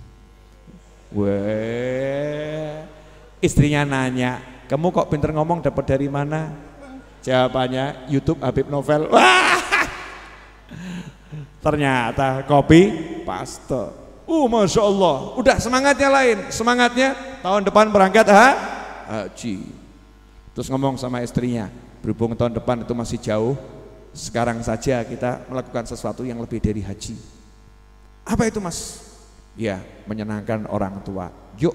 Weh. Istrinya nanya, kamu kok pinter ngomong, dapat dari mana? Jawabannya YouTube Habib Novel. Wah! Ternyata copy paste. Masya Allah, udah semangatnya lain. Semangatnya tahun depan berangkat haji. Terus ngomong sama istrinya, berhubung tahun depan itu masih jauh, sekarang saja kita melakukan sesuatu yang lebih dari haji. Apa itu mas? Ya, menyenangkan orang tua. Yuk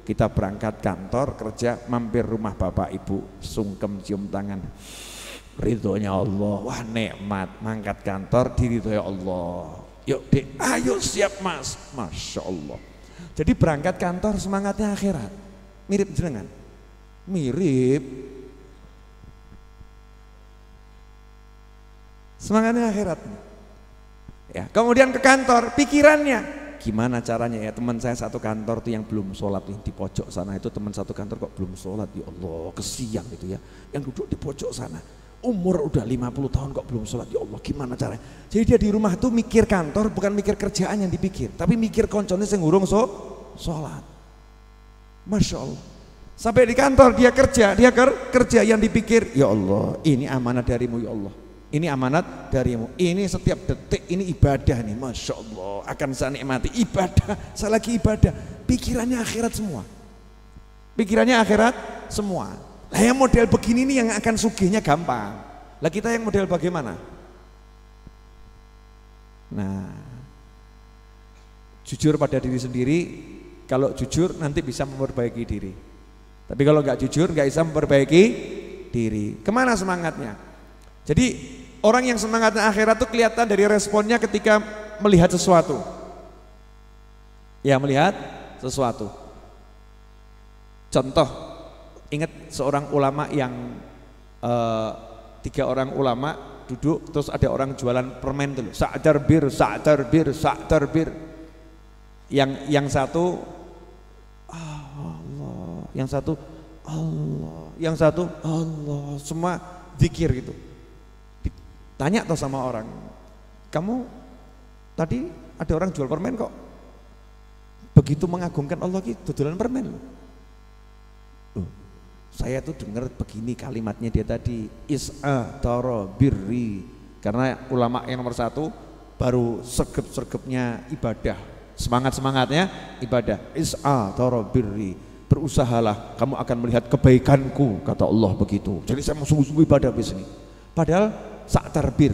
kita berangkat kantor, kerja, mampir rumah bapak ibu, sungkem cium tangan, ridhonya Allah. Wah nikmat, mangkat kantor diridhoi Allah. Yuk dek, ayo siap mas. Masya Allah. Jadi berangkat kantor semangatnya akhirat. Mirip jenengan? Mirip. Semangatnya akhirat. Ya, kemudian ke kantor, pikirannya gimana caranya ya, teman saya satu kantor tuh yang belum sholat di pojok sana, itu teman satu kantor kok belum sholat, ya Allah kesian gitu ya, yang duduk di pojok sana umur udah 50 tahun kok belum sholat, ya Allah gimana caranya. Jadi dia di rumah tuh mikir kantor, bukan mikir kerjaan yang dipikir, tapi mikir konconnya yang ngurung sholat. Masya Allah. Sampai di kantor dia kerja yang dipikir, ya Allah ini amanah darimu ya Allah, ini amanat darimu, ini setiap detik ini ibadah nih, Masya Allah akan saya nikmati ibadah, saya lagi ibadah, pikirannya akhirat semua, pikirannya akhirat semua. Lah yang model begini nih yang akan sugihnya gampang. Lah kita yang model bagaimana? Nah, jujur pada diri sendiri, kalau jujur nanti bisa memperbaiki diri, tapi kalau nggak jujur nggak bisa memperbaiki diri. Kemana semangatnya? Jadi orang yang semangatnya akhirat itu kelihatan dari responnya ketika melihat sesuatu. Ya, melihat sesuatu. Contoh, ingat seorang ulama yang 3 orang ulama duduk, terus ada orang jualan permen dulu. Sa'tar bir. Yang satu Allah, yang satu Allah, yang satu Allah, semua zikir gitu. Tanya toh sama orang, kamu tadi ada orang jual permen kok begitu mengagungkan Allah gitu, dodolan permen loh. Saya tuh dengar begini kalimatnya dia tadi, is'a tara birri, karena ulama yang nomor 1 baru sergep-sergepnya ibadah, semangat-semangatnya ibadah. Is'a tara birri, berusahalah kamu akan melihat kebaikanku, kata Allah begitu. Jadi saya mau sungguh-sungguh ibadah di sini. Padahal sa'tar bir.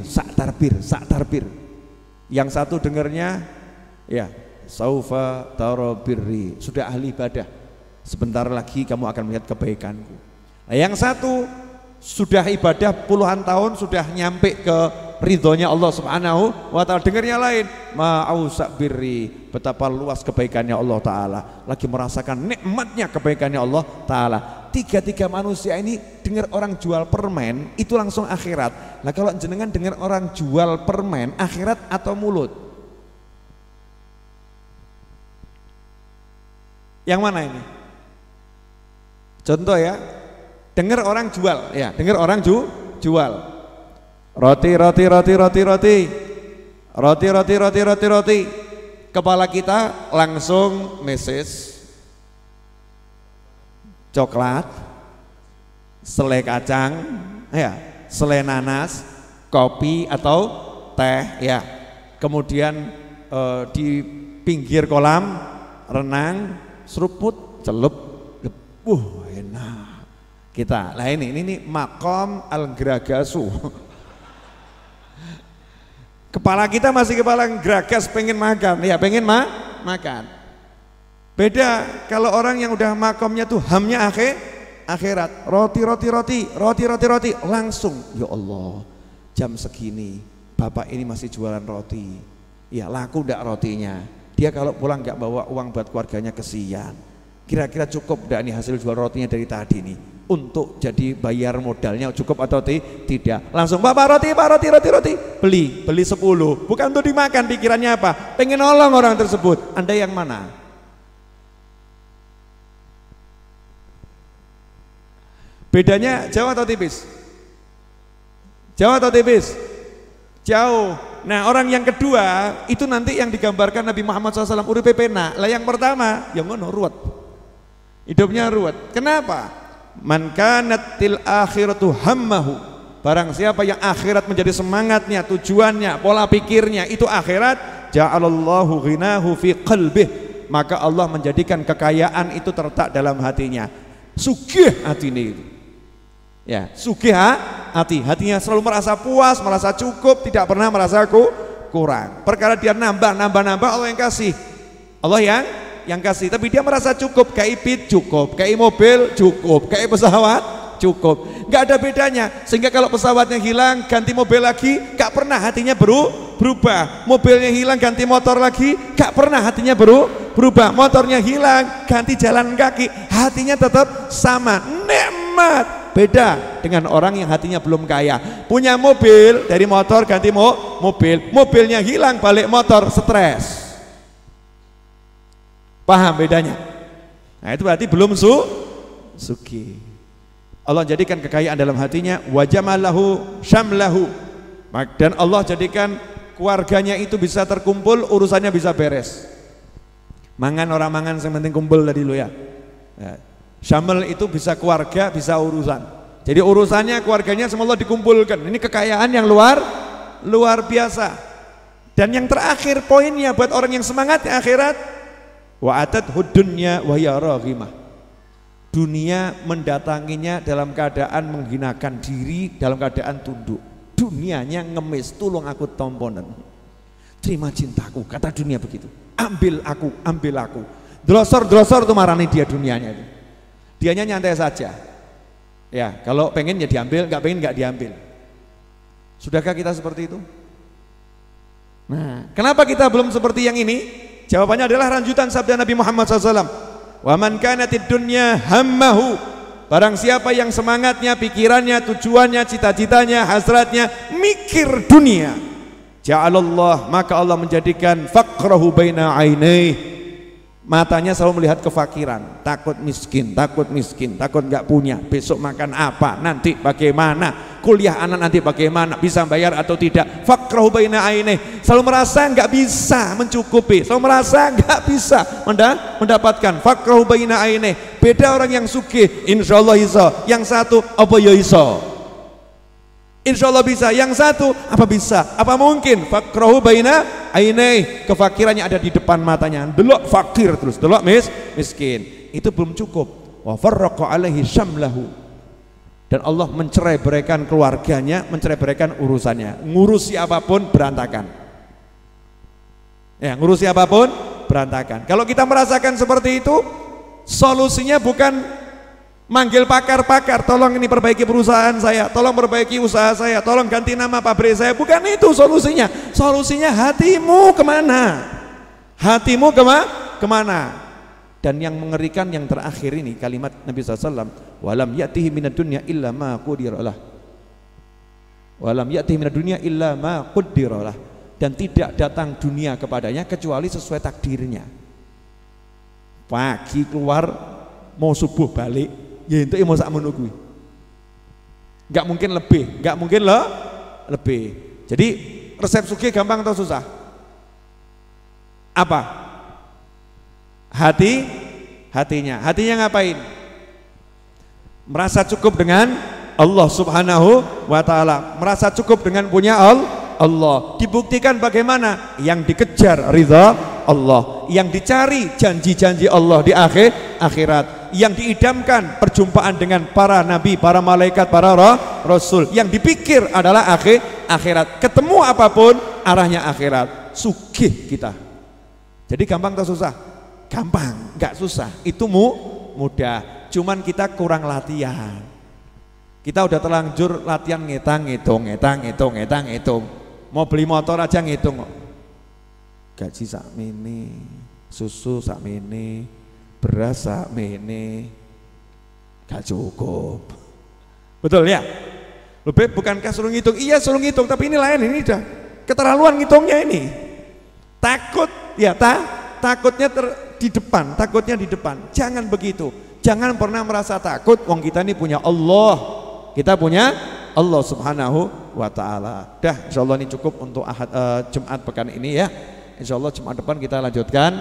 Yang satu dengarnya ya saufa tara birri, sudah ahli ibadah. sebentar lagi kamu akan melihat kebaikanku. Nah, yang satu sudah ibadah puluhan tahun, sudah nyampe ke ridhonya Allah Subhanahu wa ta'ala. Dengarnya lain, ma'ausak birri, betapa luas kebaikannya Allah Ta'ala, lagi merasakan nikmatnya kebaikannya Allah Ta'ala. Tiga manusia ini dengar orang jual permen itu langsung akhirat. Nah kalau jenengan dengar orang jual permen, akhirat atau mulut? Yang mana ini? Contoh ya, dengar orang jual, ya, dengar orang jual roti, kepala kita langsung meses coklat, selai kacang, ya, selai nanas, kopi atau teh, ya. Kemudian di pinggir kolam renang, seruput, celup, enak. Kita, lah ini makom al-geragasu. Kepala kita masih kepala geragas, pengen makan, ya pengen makan. Beda kalau orang yang udah makomnya tuh hamnya akhirat, roti, langsung, ya Allah, jam segini bapak ini masih jualan roti, ya laku ndak rotinya? Dia kalau pulang nggak bawa uang buat keluarganya kesian. Kira-kira cukup ndak nih hasil jual rotinya dari tadi nih untuk jadi bayar modalnya, cukup atau tidak? Langsung bapak roti, beli 10, bukan untuk dimakan. Pikirannya apa? Pengen nolong orang tersebut. Anda yang mana? Bedanya jauh atau tipis? Jauh atau tipis? Jauh. Nah orang yang kedua itu nanti yang digambarkan Nabi Muhammad SAW, uripe pena. Lah yang pertama yang ngono ruwet, hidupnya ruwet. Kenapa? Man kanatil akhiratu hammahu, barang siapa yang akhirat menjadi semangatnya, tujuannya, pola pikirnya itu akhirat, ja'alallahu ghinahu fi qalbih, maka Allah menjadikan kekayaan itu terletak dalam hatinya. Sugih hati ini, ya, sugih hatinya selalu merasa puas, merasa cukup, tidak pernah merasa kurang. Perkara dia nambah Allah yang kasih, Allah yang kasih, tapi dia merasa cukup. Kayak ipit cukup, kayak mobil cukup, kayak pesawat cukup, nggak ada bedanya. Sehingga kalau pesawatnya hilang ganti mobil lagi, nggak pernah hatinya berubah. Mobilnya hilang ganti motor lagi, nggak pernah hatinya berubah. Motornya hilang ganti jalan kaki, hatinya tetap sama, nikmat. Beda dengan orang yang hatinya belum kaya, punya mobil dari motor ganti mobil, mobilnya hilang balik motor, stres. Paham bedanya? Nah itu berarti belum suki. Allah jadikan kekayaan dalam hatinya, wajamalahu syamlahu, dan Allah jadikan keluarganya itu bisa terkumpul, urusannya bisa beres. Mangan orang mangan, yang penting kumpul tadi lo ya. Syamel itu bisa keluarga, bisa urusan. Jadi urusannya keluarganya semua Allah dikumpulkan. Ini kekayaan yang luar biasa. Dan yang terakhir poinnya buat orang yang semangat akhirat, wa atat hudunya wa hiya raghimah. Dunia mendatanginya dalam keadaan menghinakan diri, dalam keadaan tunduk. Dunianya ngemis, tulung aku tomponen. Terima cintaku, kata dunia begitu. Ambil aku. Drosor tuh marani dia dunianya itu. Dianya nyantai saja. Ya, kalau pengen ya diambil, nggak pengen nggak diambil. Sudahkah kita seperti itu? Nah, kenapa kita belum seperti yang ini? Jawabannya adalah lanjutan sabda Nabi Muhammad SAW. Wa man kanatid dunya hammahu, barang siapa yang semangatnya, pikirannya, tujuannya, cita-citanya, hasratnya mikir dunia, ja'alallah, maka Allah menjadikan faqrahu baina ainaihi, matanya selalu melihat kefakiran, takut miskin, takut nggak punya, besok makan apa, nanti bagaimana, kuliah anak nanti bagaimana, bisa bayar atau tidak. Faqrahu baina ainaihi, selalu merasa nggak bisa mencukupi, selalu merasa nggak bisa mendapatkan. Faqrahu baina ainaihi. Beda orang yang sugih, insyaallah iso, yang satu apa ya iso, insyaallah bisa, yang satu apa bisa, apa mungkin. Faqrahu baina ainaihi, kefakirannya ada di depan matanya, delok fakir terus, delok miskin, itu belum cukup. Wa farraqa alaihi syamlahu, dan Allah mencerai-beraikan keluarganya, mencerai-beraikan urusannya, ngurusi apapun berantakan. Ya, ngurusi apapun berantakan. Kalau kita merasakan seperti itu, Solusinya bukan manggil pakar-pakar, tolong ini perbaiki perusahaan saya, tolong perbaiki usaha saya, tolong ganti nama pabrik saya. Bukan itu solusinya. Solusinya hatimu kemana? Hatimu kemana? Dan yang mengerikan yang terakhir ini kalimat Nabi SAW, walam ya'tihi minad dunya illa ma qudiralah. Walam ya'tihi minad dunya illa ma qudiralah. Dan tidak datang dunia kepadanya kecuali sesuai takdirnya. Pagi keluar mau subuh balik, ya itu mau sak menunggu. Enggak mungkin lebih, enggak mungkin lebih. Jadi resep sugih gampang atau susah? Apa? Hatinya ngapain? Merasa cukup dengan Allah Subhanahu wa ta'ala, merasa cukup dengan punya Allah. Dibuktikan bagaimana? Yang dikejar ridha Allah, yang dicari janji-janji Allah di akhirat, yang diidamkan perjumpaan dengan para nabi, para malaikat, para rasul, yang dipikir adalah akhirat. Ketemu apapun arahnya akhirat. Sugih kita. Jadi gampang atau susah? Gampang, nggak susah. Itu mudah. Cuman kita kurang latihan. Kita udah terlanjur latihan ngitung. Mau beli motor aja ngitung. Gaji sakmene, susu sakmene, beras sakmene, gak cukup. Betul ya? Lebih bukankah suruh ngitung? Iya suruh ngitung, tapi ini lain, ini udah keterlaluan ngitungnya ini. Takut ya takutnya takutnya di depan. Jangan begitu. Jangan pernah merasa takut. Wong kita ini punya Allah. Kita punya Allah Subhanahu wa ta'ala. Dah, insyaallah ini cukup untuk Jumat pekan ini ya. Insyaallah Jumat depan kita lanjutkan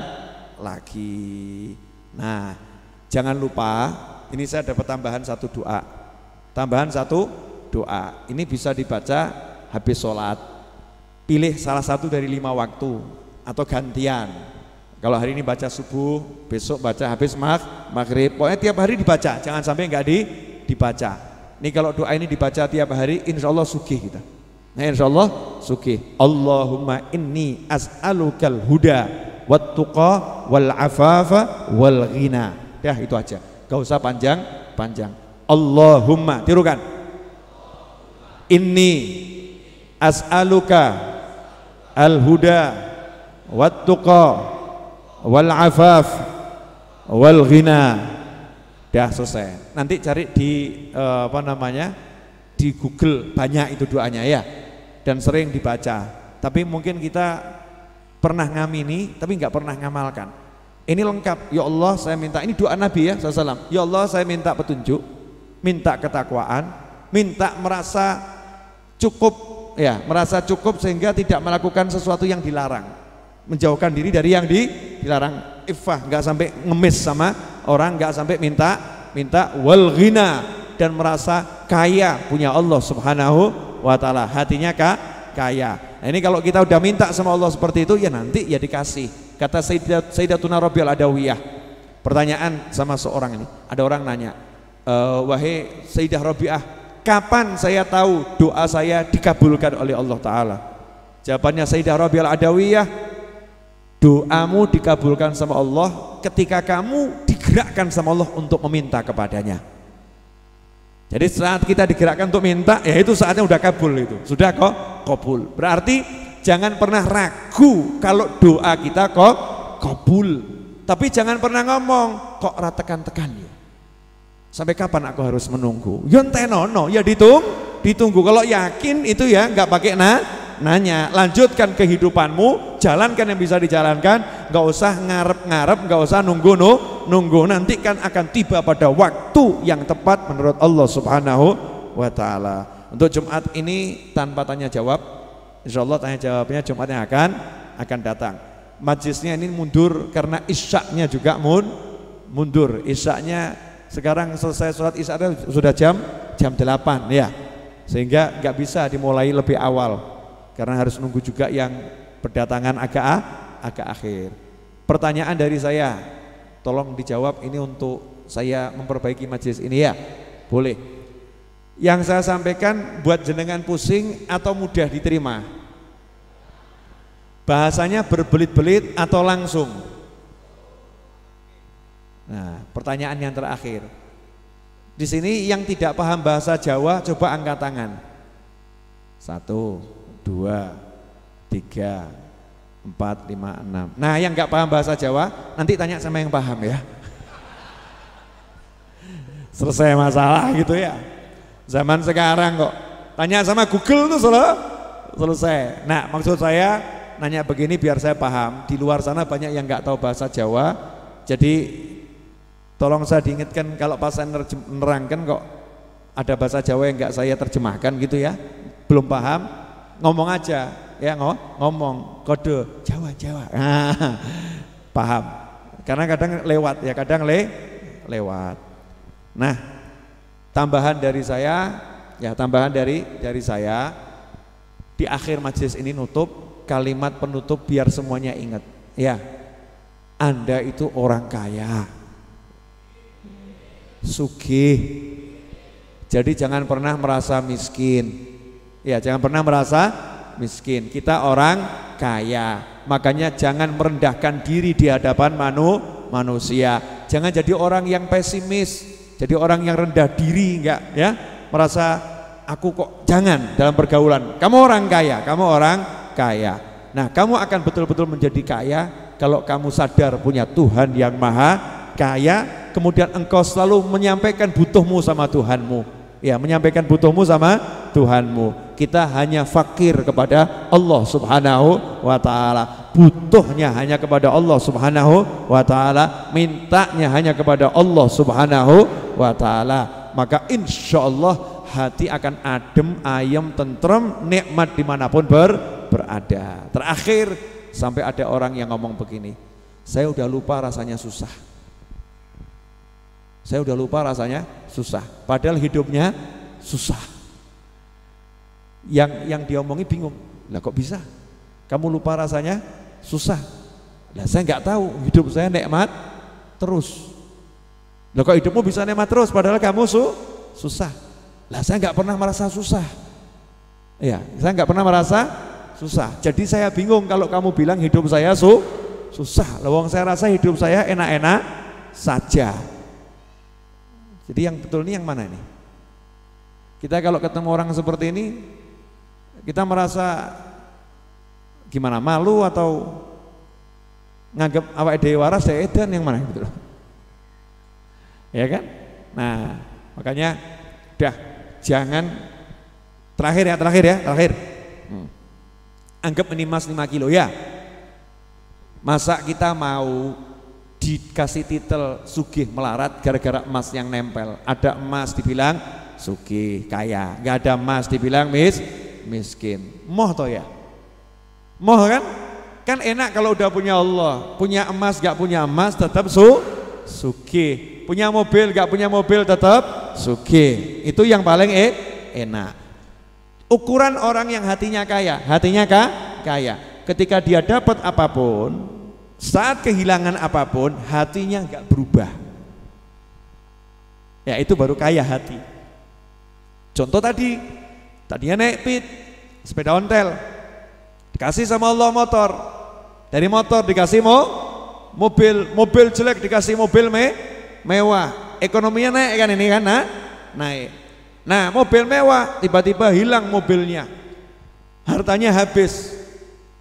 lagi. Nah, jangan lupa ini saya dapat tambahan satu doa. Ini bisa dibaca habis sholat. Pilih salah satu dari 5 waktu atau gantian. Kalau hari ini baca subuh, besok baca habis maghrib. Pokoknya tiap hari dibaca, jangan sampai enggak dibaca. Ini kalau doa ini dibaca tiap hari, insya Allah sugih kita. Nah insya Allah sugih. Allahumma inni as'alukal huda wat tuqa wal afafa wal ghina. Ya itu aja, gak usah panjang. Allahumma, tirukan. Inni as'aluka al huda wat tuqa wal afaf wal ghina. Dah selesai. Nanti cari di di Google, banyak itu doanya ya, dan sering dibaca. Tapi mungkin kita pernah ngamini tapi nggak pernah ngamalkan. Ini lengkap. Ya Allah saya minta, ini doa Nabi ya SAW. Ya Allah saya minta petunjuk, minta ketakwaan, minta merasa cukup sehingga tidak melakukan sesuatu yang dilarang, menjauhkan diri dari yang dilarang. Iffah, nggak sampai ngemis sama orang, nggak sampai minta wal ghina, dan merasa kaya punya Allah Subhanahu wa ta'ala, hatinya kaya. Nah ini kalau kita udah minta sama Allah seperti itu, ya nanti ya dikasih. Kata Sayyidatuna Rabi'ah Adawiyah, pertanyaan sama seorang ini, ada orang nanya, wahai Sayyidah Rabi'ah, kapan saya tahu doa saya dikabulkan oleh Allah Ta'ala? Jawabannya Sayyidah Rabi'ah Adawiyah, doamu dikabulkan sama Allah ketika kamu digerakkan sama Allah untuk meminta kepadanya. Jadi saat kita digerakkan untuk minta, ya itu saatnya udah kabul, itu sudah kabul. Berarti jangan pernah ragu kalau doa kita kabul. Tapi jangan pernah ngomong kok tekan-tekan ya. Sampai kapan aku harus menunggu? Ya entenono, ya ditunggu. Kalau yakin itu ya nggak pakai nanya, lanjutkan kehidupanmu, jalankan yang bisa dijalankan, nggak usah ngarep-ngarep, nggak usah nunggu. Nanti kan akan tiba pada waktu yang tepat menurut Allah Subhanahu wa ta'ala. Untuk Jumat ini tanpa tanya jawab, insya Allah tanya jawabnya Jumat yang akan datang. Majlisnya ini mundur karena isyaknya juga mundur. Isyaknya sekarang selesai sholat isya sudah jam 8 ya, sehingga nggak bisa dimulai lebih awal karena harus nunggu juga yang berdatangan agak akhir. Pertanyaan dari saya, tolong dijawab, ini untuk saya memperbaiki majelis ini ya, boleh. Yang saya sampaikan buat jenengan pusing atau mudah diterima? Bahasanya berbelit-belit atau langsung? Nah, pertanyaan yang terakhir. Di sini yang tidak paham bahasa Jawa coba angkat tangan. 1, 2, 3, 4, 5, 6. Nah, yang nggak paham bahasa Jawa nanti tanya sama yang paham ya. Selesai masalah gitu ya. Zaman sekarang kok tanya sama Google tuh selesai. Nah, maksud saya nanya begini biar saya paham. Di luar sana banyak yang nggak tahu bahasa Jawa. Jadi tolong saya diingatkan kalau pas saya nerangkan kok ada bahasa Jawa yang nggak saya terjemahkan gitu ya. Belum paham, ngomong aja ya, ngomong kode Jawa. Nah, paham. Karena kadang lewat ya, kadang lewat. Nah, tambahan dari saya di akhir majelis ini nutup kalimat penutup biar semuanya ingat ya. Anda itu orang kaya, sugih. Jadi jangan pernah merasa miskin. Ya, jangan pernah merasa miskin. Kita orang kaya. Makanya jangan merendahkan diri di hadapan manusia. Jangan jadi orang yang pesimis, jadi orang yang rendah diri, enggak ya. Merasa aku kok, jangan dalam pergaulan. Kamu orang kaya. Nah, kamu akan betul-betul menjadi kaya kalau kamu sadar punya Tuhan yang maha kaya, kemudian engkau selalu menyampaikan butuhmu sama Tuhanmu. Ya, menyampaikan butuhmu sama Tuhanmu. Kita hanya fakir kepada Allah Subhanahu wa taala. Butuhnya hanya kepada Allah Subhanahu wa taala, mintanya hanya kepada Allah Subhanahu wa taala. Maka insya Allah hati akan adem, ayem, tentrem, nikmat dimanapun berada. Terakhir, sampai ada orang yang ngomong begini, saya udah lupa rasanya susah. Saya udah lupa rasanya susah, padahal hidupnya susah. Yang diomongi bingung, lah kok bisa? Kamu lupa rasanya susah? Lah saya nggak tahu, hidup saya nikmat terus. Lah kok hidupmu bisa nikmat terus padahal kamu susah? Lah saya nggak pernah merasa susah. Ya, saya nggak pernah merasa susah. Jadi saya bingung kalau kamu bilang hidup saya susah. Lawang saya rasa hidup saya enak-enak saja. Jadi yang betul ini yang mana ini? Kita kalau ketemu orang seperti ini, kita merasa gimana, malu atau nganggap awake dhewe waras ya edan, yang mana gitu loh. Ya kan? Nah, makanya udah jangan terakhir. Anggap ini emas 5 kilo ya. Masa kita mau dikasih titel sugih melarat gara-gara emas yang nempel? Ada emas dibilang sugih, kaya, nggak ada emas dibilang miskin. Moh toh ya? Moh kan? Kan enak kalau udah punya Allah, punya emas gak punya emas tetap sugih, punya mobil gak punya mobil tetap sugih. Itu yang paling enak. Ukuran orang yang hatinya kaya, kaya. Ketika dia dapat apapun, saat kehilangan apapun, hatinya nggak berubah. Ya, itu baru kaya hati. Contoh tadinya naik pit, sepeda ontel, dikasih sama Allah motor, dari motor dikasih mobil jelek dikasih mobil mewah, ekonominya naik kan ini kan, naik. Nah, mobil mewah tiba-tiba hilang mobilnya, hartanya habis,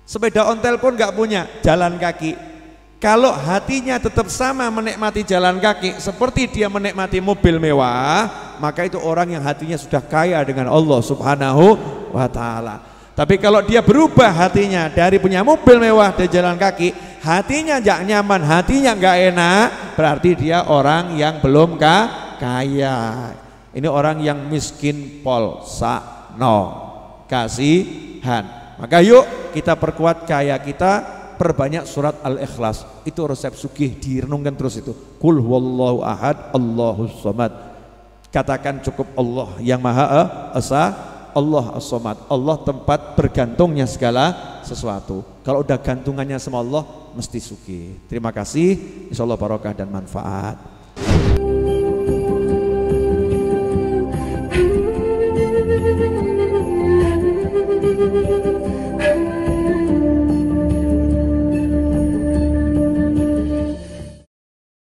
sepeda ontel pun nggak punya, jalan kaki. Kalau hatinya tetap sama menikmati jalan kaki seperti dia menikmati mobil mewah, maka itu orang yang hatinya sudah kaya dengan Allah Subhanahu wa ta'ala. Tapi kalau dia berubah hatinya dari punya mobil mewah dan jalan kaki, hatinya nggak nyaman, hatinya nggak enak, berarti dia orang yang belum kaya. Ini orang yang miskin polsa, kasihan. Maka yuk kita perkuat kaya kita, perbanyak surat Al-Ikhlas. Itu resep sugih, direnungkan terus itu. Qul huwallahu ahad, Allahus samad. Katakan cukup Allah yang Maha Esa, Allah as-samad. Allah tempat bergantungnya segala sesuatu. Kalau udah gantungannya sama Allah, mesti sugih. Terima kasih, insyaallah barokah dan manfaat.